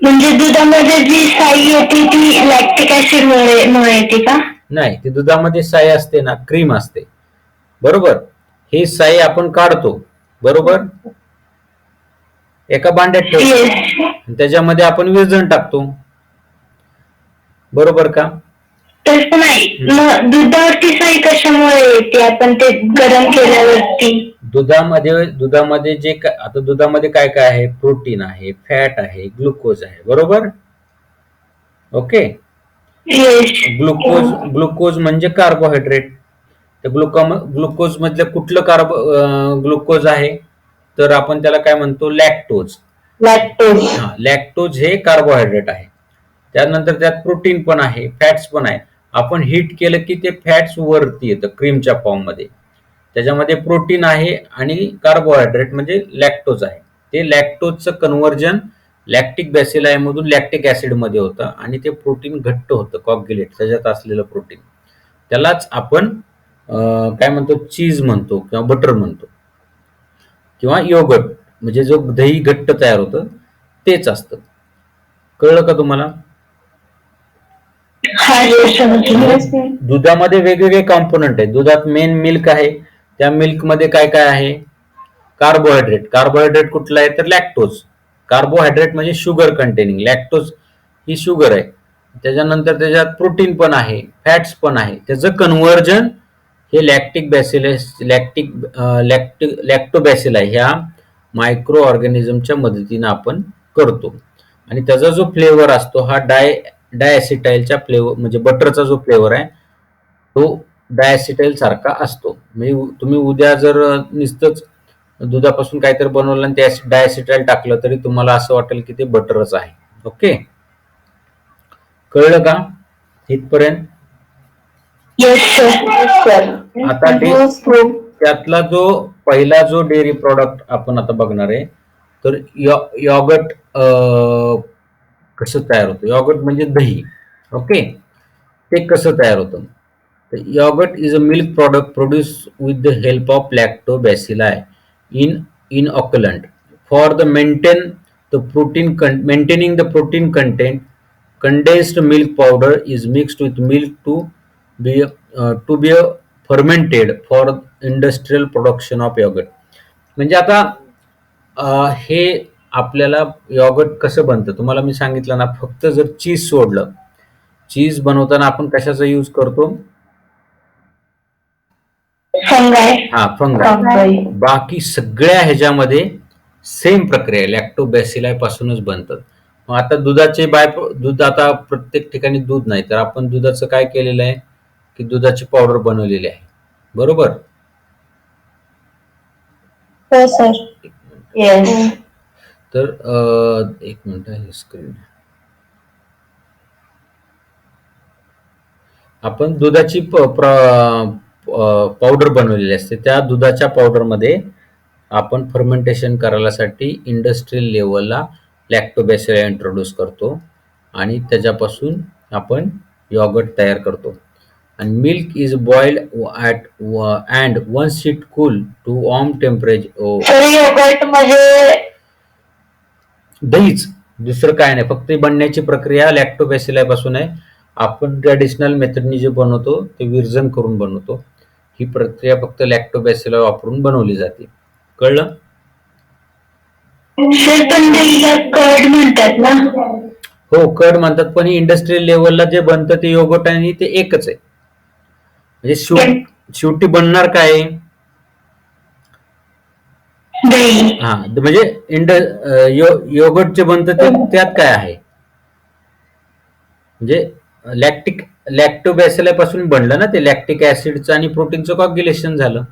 म्हणजे दुधामध्ये जी साई येते ती लॅक्टिक ऍसिड मुळे येते का? नाही, ती दुधामध्ये साई असते ना, क्रीम असते बरोबर. ही साई आपण काढतो बरोबर, एका भांड्यात ठेवतो, त्याच्यामध्ये आपण विरजण टाकतो बरोबर का. तसं नाही, मग दुधावरती साई कशामुळे येते? आपण ते गरम केल्यावरती दुधामध्ये जे आता दुधामध्ये काय काय आहे, प्रोटीन आहे, फॅट आहे, ग्लुकोज आहे बरोबर. ओके, ग्लुकोज म्हणजे कार्बोहायड्रेट. तर ग्लुकोज मधलं कुठलं ग्लुकोज आहे तर आपण त्याला काय म्हणतो, लॅक्टोज. लॅक्टोज हे कार्बोहायड्रेट आहे. त्यानंतर त्यात प्रोटीन पण आहे, फॅट्स पण आहे. आपण हीट केलं की ते फॅट्स वरती येतं क्रीमच्या फॉर्म मध्ये, त्याच्यामध्ये प्रोटीन आहे आणि कार्बोहायड्रेट म्हणजे लॅक्टोज आहे. ते लॅक्टोजचं कन्व्हर्जन लॅक्टिक बॅसिलाई मधून लॅक्टिक ऍसिड मध्ये होतं आणि ते प्रोटीन घट्ट होतं, कॉग्युलेट त्याच्यात असलेलं प्रोटीन. त्यालाच आपण काय म्हणतो, चीज म्हणतो किंवा बटर म्हणतो किंवा योगर्ट, म्हणजे जो दही घट्ट तयार होतं तेच असतं. कळलं का तुम्हाला. दुधामध्ये वेगवेगळे कॉम्पोनंट आहेत. दुधात मेन मिल्क आहे, त्या मिल्क मध्ये काय काय आहे, कार्बोहायड्रेट कुठला आहे तर लॅक्टोज. कार्बोहायड्रेट म्हणजे शुगर कंटेनिंग, लॅक्टोज ही शुगर आहे. त्याच्यानंतर त्याच्यात प्रोटीन पण आहे, फॅट्स पण आहे. त्याचं कन्व्हर्जन हे लॅक्टोबॅसिलाई ह्या मायक्रो ऑर्गॅनिझमच्या मदतीने आपण करतो आणि त्याचा जो फ्लेवर असतो हा डायसिटाईलच्या फ्लेवर म्हणजे बटरचा जो फ्लेवर आहे तो डायसिटाईल सारखा असतो. म्हणजे तुम्ही उद्या जर नुसतंच दुधापासून काहीतरी बनवलं आणि ते डायसिटाईल टाकलं तरी तुम्हाला असं वाटेल की ते बटरच आहे. ओके, कळलं का इथपर्यंत? Yes sir. सर आता त्यातला जो पहिला जो डेअरी प्रॉडक्ट आपण आता बघणार आहे, तर यॉगर्ट कसं तयार होतं. यॉगर्ट म्हणजे दही. ओके, ते कसं तयार होतं. Yogurt is a milk product produced with the help of lactobacilli in inoculant. For the maintaining the protein content, condensed milk powder is mixed with milk to be fermented for industrial production of yogurt. म्हणजे आता हे आपल्याला यॉगर्ट कसं बनतं तुम्हाला मी सांगितलं ना. फक्त जर चीज सोडलं, चीज बनवताना आपण कशाचा यूज करतो. फंगाय. हा, फंगाई. बाकी सगळ्या ह्याच्यामध्ये सेम प्रक्रिया लॅक्टोबॅसिलाई पासूनच बनतात. मग आता दुधाचे दूध, आता प्रत्येक ठिकाणी दूध नाही, तर आपण दुधाचं काय केलेलं आहे की दुधाची पावडर बनवलेली आहे. बरोबर. हो सर. येस. तर एक मिनिट आहे स्क्रीन. आपण दुधाची पावडर बनवलेली असते. त्या दुधाच्या पावडरमध्ये आपण फर्मेंटेशन करायसाठी इंडस्ट्रियल लेवलला लॅक्टोबॅसिलाई इंट्रोड्यूस करतो आणि त्याच्यापासून आपण यॉगर्ट तयार करतो. आणि milk is boiled and once it cool to warm temperature. Sir yogurt म्हणजे दहीच, दुसरं काय नाही. फक्त बनण्याची प्रक्रिया लॅक्टोबॅसिलाई पासून आहे. आपण ट्रॅडिशनल मेथडनी जे बनवतो ते विरजन करून बनवतो. ही प्रक्रिया फक्त लॅक्टोबॅसिलाई वापरून बनवली जाते. कळलं. सर पण दहीला कर्ड म्हणतात ना. हो, कर्ड म्हणतात, पण इंडस्ट्रियल लेवलला जे बनतं ते योगर्ट आणि ते एकच आहे. म्हणजे शेवटी बनणार काय आहे. दही. हा, म्हणजे योगर्ट जे बनतं ते त्यात काय आहे म्हणजे लॅक्टोबॅसिलाई पासून बनलं ना ते. लॅक्टिक ऍसिडचं आणि प्रोटीनचं कॉग्युलेशन झालं,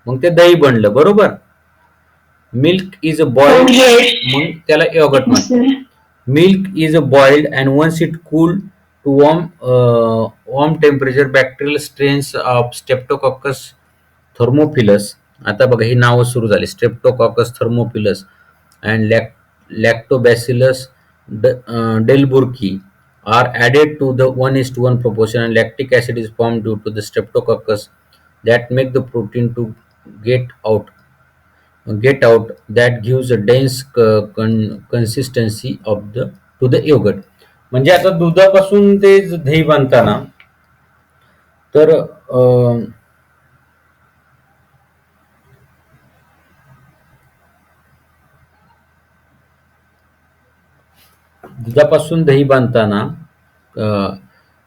मग ते दही बनलं. बरोबर. मिल्क इज अ बॉइल्ड, मग त्याला योगर्ट म्हणतात. Milk is a boiled and once it cool to warm temperature bacterial strains of Streptococcus thermophilus. आता बघा ही नावं सुरू झाली. Streptococcus thermophilus and Lactobacillus delbrueckii are added to the 1:1 proportion, and lactic acid is formed due to the streptococcus that make the protein to get out that gives a dense consistency of the to the yogurt. म्हणजे आता दुधापासून ते दही बनताना तर दुधापासून दही बांधताना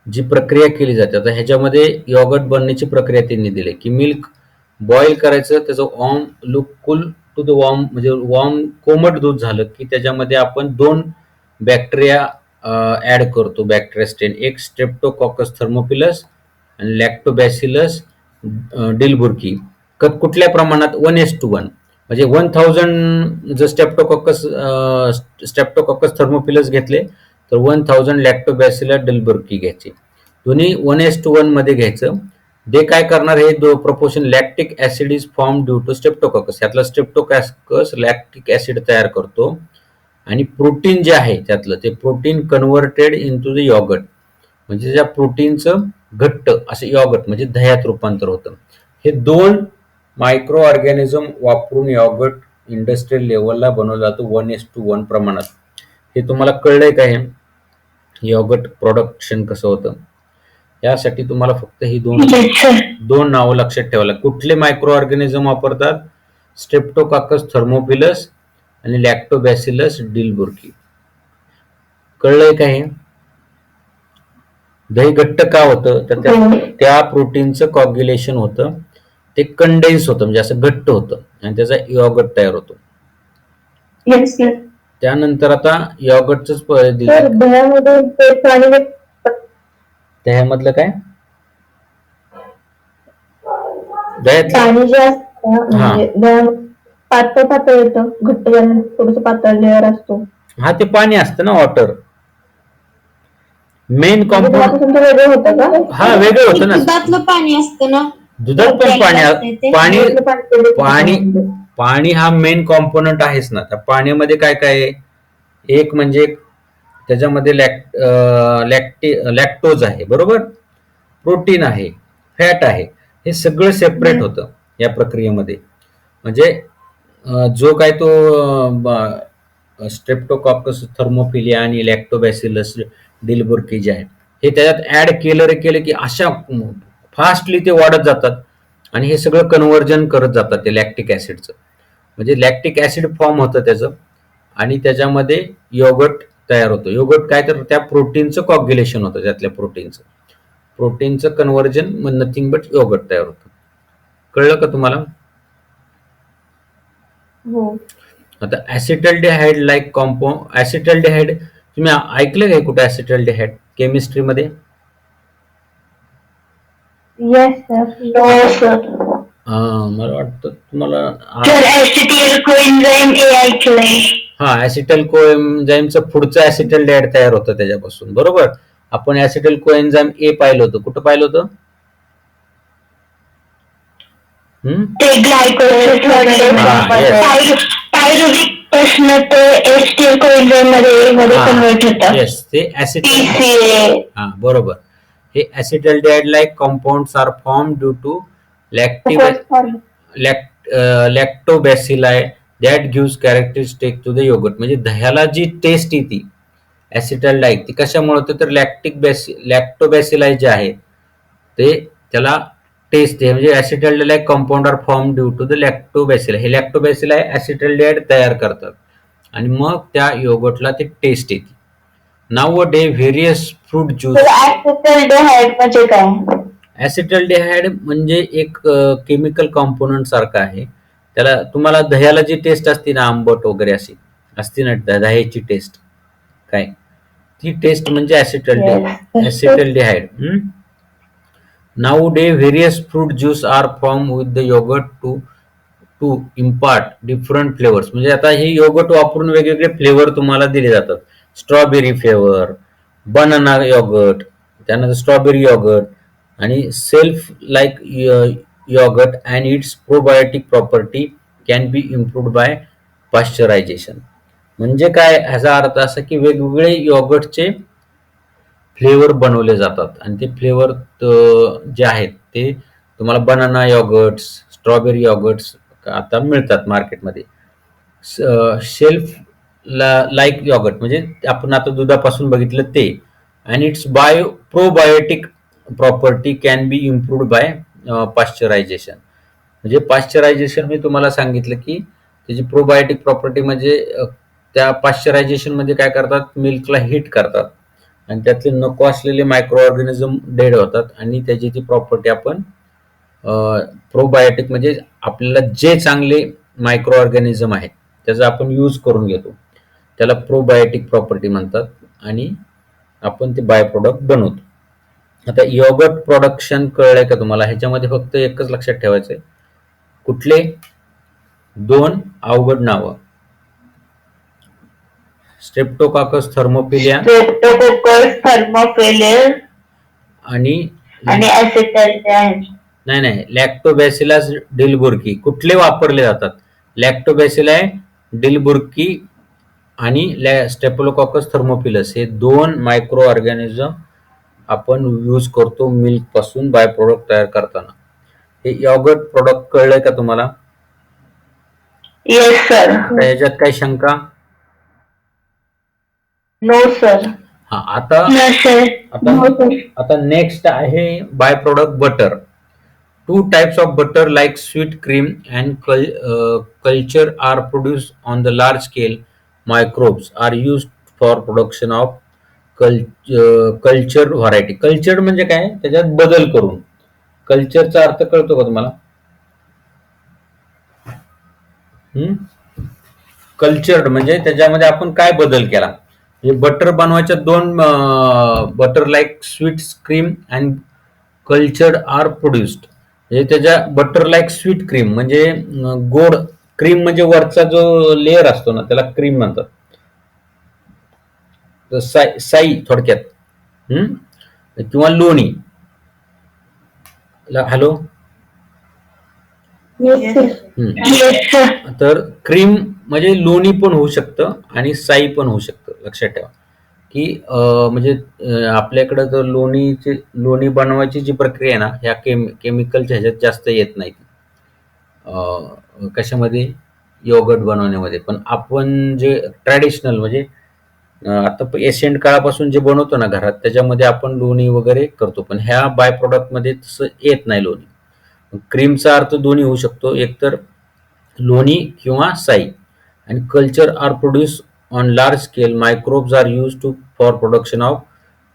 जी प्रक्रिया केली जाते. आता ह्याच्यामध्ये यॉगर्ट बनण्याची प्रक्रिया त्यांनी दिली की मिल्क बॉईल करायचं, त्याचं warm cool to the warm, म्हणजे वॉर्म कोमट दूध झालं की त्याच्यामध्ये आपण 2 बॅक्टेरिया ऍड करतो. बॅक्टेरिया स्ट्रेन, एक स्ट्रेप्टोकॉकस थर्मोफिलस आणि लॅक्टोबॅसिलस डेल्बुर्की. कुठल्या प्रमाणात 1:1, म्हणजे 1000 जर स्ट्रेप्टोकॉकस थर्मोफिलस घेतले तर 1000 लॅक्टोबॅसिलस डेल्बुर्की घ्यायचे. दोन्ही 1:1 मध्ये घ्यायचं. ते काय करणार, हे proportion lactic acid is form due to Streptococcus. यातला स्ट्रेप्टोकॉकस लॅक्टिक ऍसिड तयार करतो आणि प्रोटीन जे आहे त्यातलं ते protein converted in to the yogurt, म्हणजे त्या प्रोटीनचं घट्ट असं यॉगर्ट म्हणजे दह्यात रूपांतर होतं. हे 2 मायक्रो ऑर्गॅनिझम वापरून यॉगर्ट इंडस्ट्रियल लेवलला बनवलं जातं 1:1 प्रमाणात. हे तुम्हाला कळलंय का. हे यॉगर्ट प्रोडक्शन कसं होतं. यासाठी तुम्हाला फक्त ही दोन नावं लक्षात ठेवायला. कुठले मायक्रो ऑर्गॅनिझम वापरतात, स्ट्रेप्टोकॉकस थर्मोफिलस आणि लॅक्टोबॅसिलस डेल्बुर्की. कळलंय का. हे दही घट्ट का होतं तर त्या प्रोटीनचं कॉग्युलेशन होतं, ते कंडेन्स होतं म्हणजे असं घट्ट होतं आणि त्याचा यॉगर्ट तयार होतो. त्यानंतर आता यॉगर्टच दह्यामधलं काय, दह्यात पातळ पातळ येतं, घट्ट झालं थोडस पातळ लेअर असतो. हा, ते पाणी असतं ना, वॉटर. मेन म्हणजे कॉम्पोनंट. दुधापासून ते वेगळं होतं का? हा, वेगळं होतं ना. दुधातलं पाणी असतं ना, दुधात पण पाणी पाणी दुधातलं पाणी तेवढंच पाणी होतं. पाणी हा मेन कॉम्पोनंट आहेच ना. त्या पाण्यामध्ये काय काय आहे? एक म्हणजे त्याच्यामध्ये लॅक्टोज आहे, बरोबर, प्रोटीन आहे, फॅट आहे. हे सगळं सेपरेट होतं या प्रक्रियेमध्ये. म्हणजे जो काय तो स्ट्रेप्टोकॉकस थर्मोफिलिया आणि लॅक्टोबॅसिलस डिल्बुर्की जे आहे, हे त्याच्यात ऍड केलं की अशा फास्टली ते वाढत जातात आणि हे सगळं कन्व्हर्जन करत जातात ते लॅक्टिक ऍसिडचं. म्हणजे लॅक्टिक ऍसिड फॉर्म होतं त्याचं आणि त्याच्यामध्ये योगर्ट तयार होतं. योगर्ट काय, तर त्या प्रोटीनचं कॉग्युलेशन होतं, त्यातल्या प्रोटीनचं कन्व्हर्जन, नथिंग बट योगर्ट तयार होतं. कळलं का तुम्हाला? हो. आता ऍसिटल्डिहाइड लाईक कॉम्पाऊंड. ऍसिटल्डिहाइड तुम्ही ऐकलं काय कुठे? ऍसिटल्डिहाइड केमिस्ट्रीमध्ये? Yes sir. No sir. मला वाटतं तुम्हाला सर ऍसिटिल कोएन्झाइम ए ऐकलंय. हा, ऍसिटल कोएन्झाइमचं पुढचं ऍसिटल्डिहाइड तयार होतं त्याच्यापासून, बरोबर. आपण ऍसिटल कोएन्झाइम ए पाहिलं होतं. कुठं पाहिलं होतं? ते ग्लायकोलिसिस पायरुव्हिक पासून ते ऍसिटिल कोएन्झाइम मध्ये कन्वर्ट होतं. येस, ते ऍसिटल. PCA. हा, बरोबर. हे acetaldehyde like compounds are form due to lactobacilli that gives characteristic to the yogurt. म्हणजे दह्याला जी टेस्ट येते ऍसिटल्डाइड, ती कशामुळे होते? तर लॅक्टोबॅसिलाई जे आहे ते त्याला टेस्ट आहे. म्हणजे acetaldehyde compound are form due to the lactobacilli. हे लॅक्टोबॅसिलाई ऍसिटल्डिहाइड तयार करतात आणि मग त्या योगर्टला ते टेस्ट येते. Nowadays various fruit juice. Acetaldehyde म्हणजे काय? ऍसिटल्डिहाइड म्हणजे एक केमिकल कॉम्पोनंट सारखं आहे. त्याला तुम्हाला दह्याला जी टेस्ट असते ना, आंबट वगैरे अशी असते ना दह्याची टेस्ट, काय ती टेस्ट म्हणजे acetaldehyde. Nowadays various fruit juice are form with the yogurt to to impart different flavours. म्हणजे आता हे योगर्ट वापरून वेगवेगळे फ्लेवर तुम्हाला दिले जातात. स्ट्रॉबेरी फ्लेवर, बनाना योगर्ट, त्यानंतर स्ट्रॉबेरी योगर्ट आणि self like yogurt and it's probiotic property can be improved by pasteurisation. म्हणजे काय, ह्याचा अर्थ असा की वेगवेगळे योगर्टचे फ्लेवर बनवले जातात आणि ते फ्लेवर जे आहेत ते तुम्हाला बनाना योगर्ट्स, स्ट्रॉबेरी योगर्ट्स आता मिळतात मार्केटमध्ये. शेल्फ लाईक योगर्ट म्हणजे आपण आता दुधापासून बघितलं ते. आणि it's probiotic property can be improved by pasteurisation. म्हणजे पाश्चरायझेशन मी तुम्हाला सांगितलं की त्याची प्रोबायोटिक प्रॉपर्टी म्हणजे त्या पाश्चरायझेशन मध्ये काय करतात, मिल्कला हीट करतात आणि त्यातले नको असलेले मायक्रो ऑर्गॅनिझम डेड होतात आणि त्याची ती प्रॉपर्टी आपण प्रोबायोटिक म्हणजे आपल्याला जे चांगले मायक्रो ऑर्गॅनिझम आहेत त्याचा आपण यूज करून घेतो, त्याला प्रोबायोटिक प्रॉपर्टी म्हणतात आणि आपण ते बाय प्रोडक्ट बनवतो. आता योगर्ट प्रोडक्शन कळलंय का तुम्हाला? ह्याच्यामध्ये फक्त एकच लक्षात ठेवायचंय, कुठले दोन अवघड नावं, स्ट्रेप्टोकॉकस थर्मोफिलिया आणि ऍसिटल्डिहाइड. नाही, लॅक्टोबॅसिलस डिल्बुर्की. कुठले वापरले जातात? लॅक्टोबॅसिलाई डिल्बुर्की आणि स्टेफिलोकॉकस थर्मोफिलस हे दोन मायक्रो ऑर्गॅनिझम आपण यूज करतो मिल्क पासून बाय प्रोडक्ट तयार करताना. हे योगर्ट प्रोडक्ट कळलंय का तुम्हाला? Yes sir. याच्यात काही शंका? No sir. हा, आता नेक्स्ट आहे by product butter. Two types of butter like sweet cream and culture are produced on the large scale. Microbes are used for production of culture variety. Culture म्हणजे काय? त्याच्यात बदल करून. कल्चरचा अर्थ कळतो का तुम्हाला? कल्चर्ड म्हणजे त्याच्यामध्ये आपण काय बदल केला. म्हणजे बटर बनवायच्या दोन butter like sweet cream and cultured are produced. म्हणजे त्याच्या बटर लाईक स्वीट क्रीम म्हणजे गोड क्रीम म्हणजे वरचा जो लेअर असतो ना त्याला क्रीम म्हणतात. तर साई थोडक्यात. किंवा लोणी. हॅलो. Yes sir. तर क्रीम म्हणजे लोणी पण होऊ शकतं आणि साई पण होऊ शकतं. लक्षात ठेवा की म्हणजे आपल्याकडं जर लोणी बनवायची जी प्रक्रिया आहे ना ह्या केमिकलच्या ह्याच्यात जास्त येत नाही. कशामध्ये? योगर्ट बनवण्यामध्ये. पण आपण जे ट्रॅडिशनल म्हणजे आता एशियंट काळापासून जे बनवतो ना घरात त्याच्यामध्ये आपण लोणी वगैरे करतो. पण ह्या बाय प्रोडक्ट मध्ये तसं येत नाही लोणी. क्रीमचा अर्थ दोन्ही होऊ शकतो. एकतर लोणी किंवा साई. आणि culture are produce on large scale. Microbes are use to for production of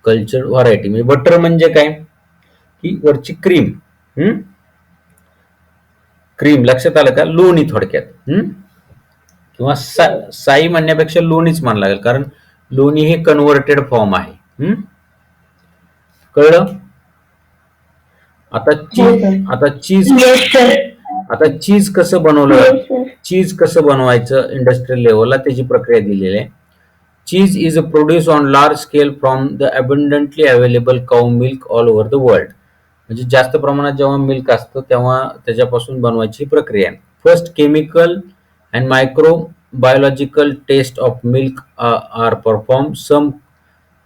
culture variety. म्हणजे बटर म्हणजे काय की वरची क्रीम. क्रीम लक्षात आलं का? लोणी थोडक्यात. किंवा साई म्हणण्यापेक्षा लोणीच म्हणावं लागेल कारण लोणी हे कन्व्हर्टेड फॉर्म आहे. कळलं? आता चीज येस सर. आता चीज कसं बनवलं? चीज कसं बनवायचं इंडस्ट्रियल लेवलला त्याची प्रक्रिया दिलेली आहे. Cheese is produce on large scale from the abundantly available cow milk all over the world. म्हणजे जास्त प्रमाणात जेव्हा मिल्क असतं तेव्हा त्याच्यापासून बनवायची प्रक्रिया. First chemical and micro biological test of milk are perform. Some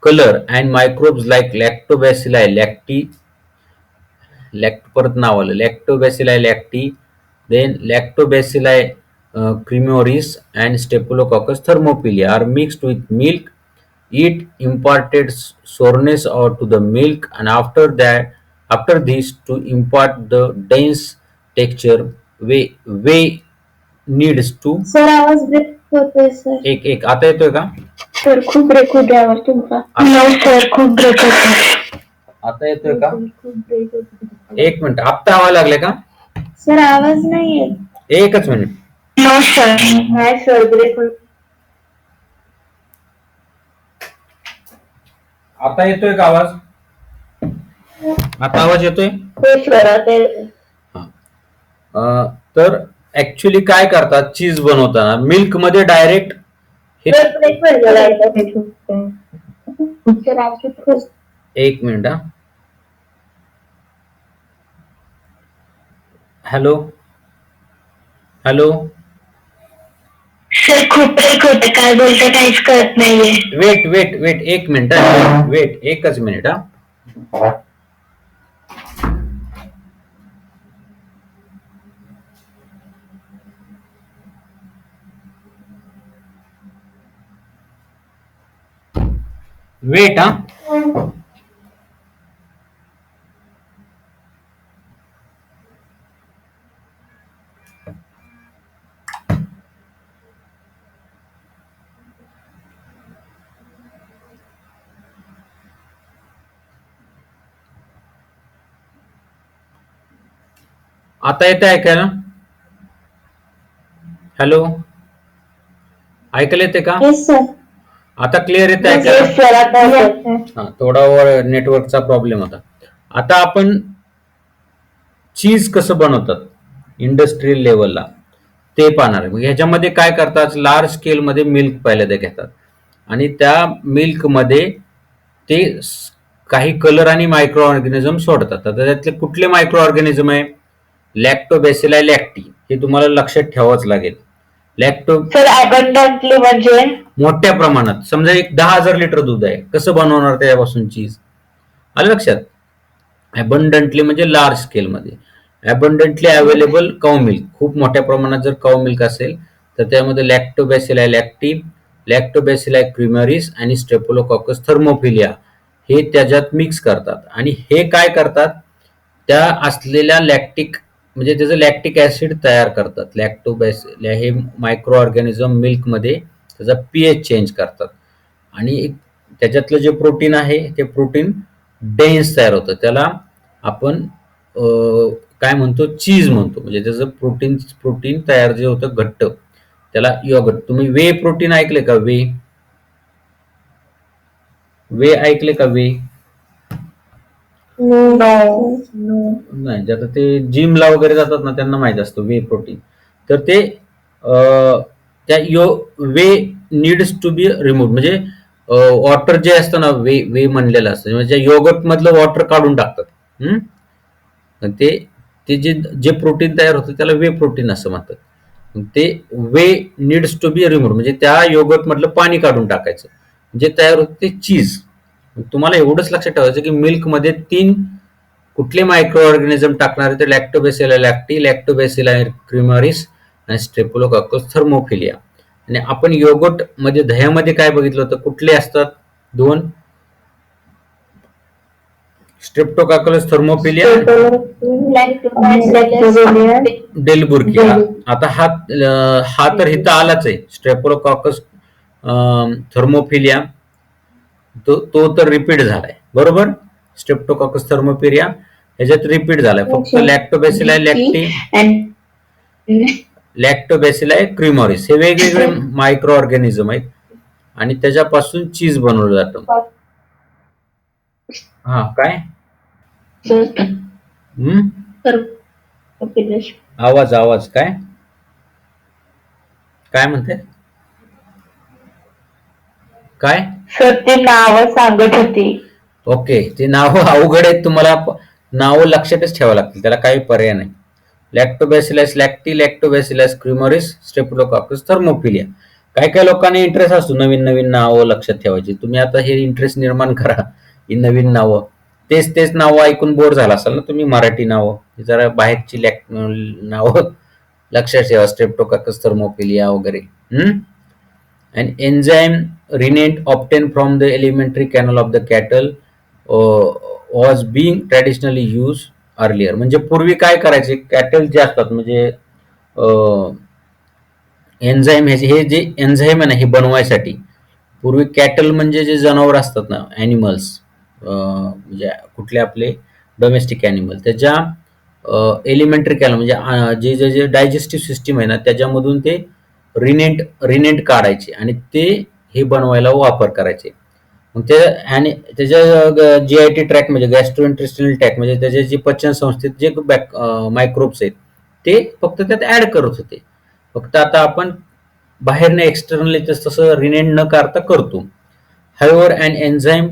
colour and microbes like lactobacilli परत नाव आलं lactobacilli lactis, then lactobacilli cremoris and Staphylococcus thermophilia are mixed with milk. It imparted sourness to the milk, and after this to impart the dense texture, whey needs to. Sir आवाज break होतोय sir. एक आता येतोय का? Sir खूप break होतोय आवाज तुमचा. नो सर खूप ब्रेक होतोय. आता येतोय का? एक मिनिट. आता आवाज लागले का? सर आवाज नाही येत. एकच मिनिट. No sir. नाही सर ब्रेक होत. आता येतोय का आवाज? आता आवाज येतोय? तर ऍक्च्युली काय करतात चीज बनवताना मिल्क मध्ये डायरेक्ट एक मिनिट. हॅलो. सर खूप ब्रेक होते. काय बोलते काहीच कळत नाहीये. वेट एक मिनिट. वेट एकच मिनिट. वेट. आता येतं ऐकायला? हॅलो. ऐकायला येते का? Yes sir. आता क्लिअर येतं ऐकायला? थोडा वेळ नेटवर्कचा प्रॉब्लेम होता. आता आपण चीज कसं बनवतात इंडस्ट्रियल लेवलला ते पाहणार आहे. ह्याच्यामध्ये काय करतात लार्ज स्केल मध्ये मिल्क पहिल्यांदा घेतात आणि त्या मिल्क मध्ये ते काही कलर आणि मायक्रो ऑर्गॅनिझम सोडतात. आता त्यातले कुठले मायक्रो ऑर्गॅनिझम आहे? लॅक्टोबॅसिलाई लॅक्टी. हे तुम्हाला लक्षात ठेवावंच लागेल. सर अबंडंटली म्हणजे मोठ्या प्रमाणात. समजा एक 10,000 लिटर दूध आहे. कसं बनवणार त्याच्यापासून चीज? आलं लक्षात? अबंडंटली म्हणजे लार्ज स्केल मध्ये. अबंडंटली अवेलेबल काऊ मिल्क. खूप मोठ्या प्रमाणात जर काऊ मिल्क असेल तर त्यामध्ये लॅक्टोबॅसिलाई लॅक्टी, लॅक्टोबॅसिलाई क्रिमरीस आणि स्टेफिलोकॉकस थर्मोफिलिया हे त्याच्यात मिक्स करतात. आणि हे काय करतात? त्या असलेल्या लॅक्टिक म्हणजे त्याचं लॅक्टिक ऍसिड तयार करतात. लॅक्टोबॅसिलाई हे मायक्रो ऑर्गॅनिझम मिल्क मध्ये त्याचा पीएच चेंज करतात आणि त्याच्यातलं जे प्रोटीन आहे ते प्रोटीन डेन्स तयार होतं. त्याला आपण काय म्हणतो? चीज म्हणतो. म्हणजे त्याचं प्रोटीन तयार जे होतं घट्ट त्याला योगर्ट. तुम्ही वे प्रोटीन ऐकले का? वे ऐकले का? वे नाही. आता ते जिमला वगैरे जातात ना त्यांना माहित असतं वे प्रोटीन. तर ते त्या वे नीड्स टू बी रिमूव्ह, म्हणजे वॉटर जे असतं ना, वे वे म्हणलेलं असतं, म्हणजे योगर्ट मधलं वॉटर काढून टाकतात. हम्म? आणि ते ते जे जे प्रोटीन तयार होतं त्याला वे प्रोटीन असं म्हणतात. मग ते वे नीड्स टू बी रिमूव्ह, म्हणजे त्या योगर्ट मधलं पाणी काढून टाकायचं, जे तयार होतं ते चीज. तुम्हाला एवढंच लक्षात ठेवायचं की मिल्क मध्ये 3 कुठले मायक्रो ऑर्गॅनिझम टाकणार आहे, तर लॅक्टोबॅसिला लॅक्टी, लॅक्टोबॅसिला क्रिमरिस आणि स्ट्रेप्टोकोकस थर्मोफिलिया. आणि आपण योगर्ट मध्ये, दह्यामध्ये काय बघितलं होतं, कुठले असतात 2, स्ट्रेप्टोकोकस थर्मोफिलिया, डेलबुर्गी. आता हा तर इथं आलाच आहे, स्ट्रेप्टोकोकस थर्मोफिलिया, तो तर रिपीट झालाय, बरोबर. स्ट्रेप्टोकोकस थर्मोफिलिया ह्याच्यात रिपीट झालाय, फक्त लॅक्टोबॅसिलाय लॅक्टी, लॅक्टोबॅसिलाय क्रिमोरिस हे वेगवेगळे मायक्रो ऑर्गॅनिझम आहेत आणि त्याच्यापासून चीज बनवलं जातं. हा काय? आवाज आवाज काय काय म्हणते? काय? सर ते नाव सांगत होती. ओके, ते नाव अवघड आहेत, तुम्हाला नावं लक्षातच ठेवावं लागतील, त्याला काही पर्याय नाही. Lactobacillus lactis, Lactobacillus cremoris, Streptococcus thermophilia. काय काय लोकांना इंटरेस्ट असतो नवीन नवीन नावं लक्षात ठेवायची. तुम्ही आता हे इंटरेस्ट निर्माण करा, ही नवीन नावं. तेच तेच नावं ऐकून बोर झाला असाल ना तुम्ही, मराठी नावं जरा बाहेरची नावं लक्षात ठेवा, स्ट्रेप्टोकोकस थर्मोफिलिया वगैरे. An enzyme rennet obtained from the alimentary canal of the cattle was being traditionally used earlier. म्हणजे पूर्वी काय करायचे, कॅटल जे असतात, म्हणजे एन्झाईम, हे जे एन्झाईम आहे ना, हे बनवायसाठी पूर्वी कॅटल म्हणजे जे जनावर असतात ना, ॲनिमल्स, म्हणजे कुठले आपले डोमेस्टिक ॲनिमल, त्याच्या एलिमेंटरी कॅनल म्हणजे जे जे जे डायजेस्टिव्ह सिस्टीम आहे ना, त्याच्यामधून ते रिनेंट काढायचे आणि ते हे बनवायला वापर करायचे. मग ते आणि त्याच्या जीआयटी ट्रॅक म्हणजे गॅस्ट्रोइंटेस्टिनल ट्रॅक, म्हणजे त्याचे जे पचन संस्थेत जे मायक्रोब्स आहेत ते फक्त त्यात ऍड करत होते. फक्त आता आपण बाहेरने एक्सटर्नली तसं रिनेंट न करता करतो. However, an enzyme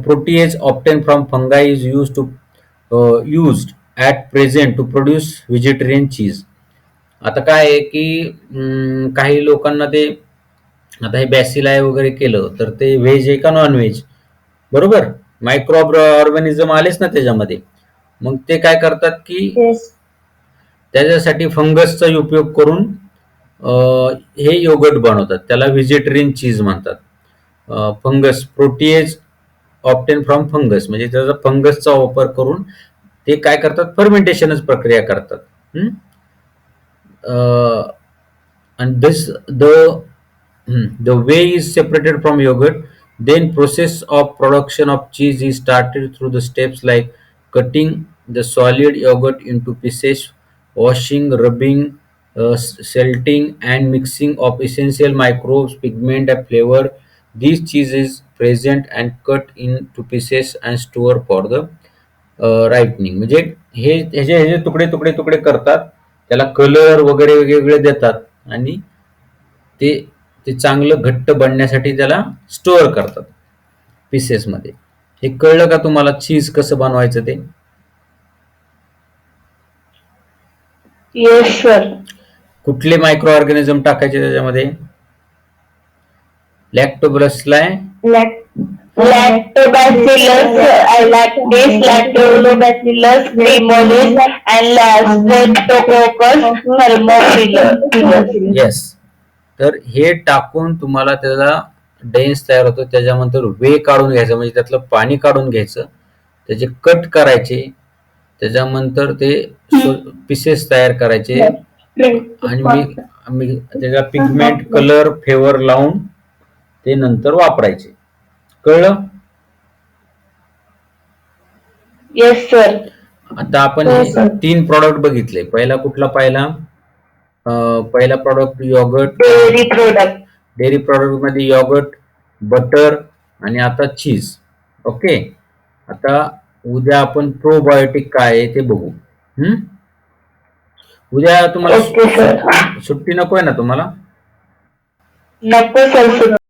protease obtained from fungi is used at present to produce vegetarian cheese. आता काय आहे की काही लोकांना ते, आता हे बॅसिलाय वगैरे केलं तर ते व्हेज आहे का नॉन व्हेज, बरोबर. मायक्रो ऑर्गॅनिझम आलेच ना त्याच्यामध्ये. मग ते काय करतात की त्याच्यासाठी फंगसचा उपयोग करून हे योगर्ट बनवतात, त्याला व्हेजिटेरियन चीज म्हणतात. Fungus protease obtain from fungus, म्हणजे त्याचा फंगसचा वापर करून ते काय करतात, फर्मेंटेशनच प्रक्रिया करतात. and this the way is separated from yogurt, then process of production of cheese is started through the steps like cutting the solid yogurt into pieces, washing, rubbing, salting and mixing of essential microbes, pigment and flavor. These cheese is present and cut into pieces and store for the राईटनिंग. म्हणजे हे तुकडे तुकडे तुकडे करतात, त्याला colour वगैरे वेगवेगळे देतात आणि ते ते चांगलं घट्ट बनण्यासाठी त्याला स्टोअर करतात पीसेसमध्ये. हे कळलं का तुम्हाला चीज कसं बनवायचं ते? Yes sir. कुठले मायक्रो ऑर्गॅनिझम टाकायचे त्याच्यामध्ये? Lactobacillus, Lactobacillus lactis, Lactobacillus cremoris and Streptococcus thermophilus. Yes. तर हे टाकून तुम्हाला त्याला डेन्स तयार होतो, त्याच्यानंतर वे काढून घ्यायचं, म्हणजे त्यातलं पाणी काढून घ्यायचं, त्याचे कट करायचे, त्याच्यानंतर ते पीसेस तयार करायचे आणि त्याचा पिगमेंट कलर फ्लेवर लावून ते नंतर वापरायचे. कळलं? Yes sir. आता आपण 3 प्रॉडक्ट बघितले. पहिला कुठला पाहिला? पहिला प्रॉडक्ट योगर्ट, डेअरी प्रॉडक्ट मध्ये योगर्ट, बटर आणि आता चीज. ओके, आता उद्या आपण प्रोबायोटिक काय आहे ते बघू. उद्या तुम्हाला ओके सर. सुट्टी नको आहे ना तुम्हाला? नको सर.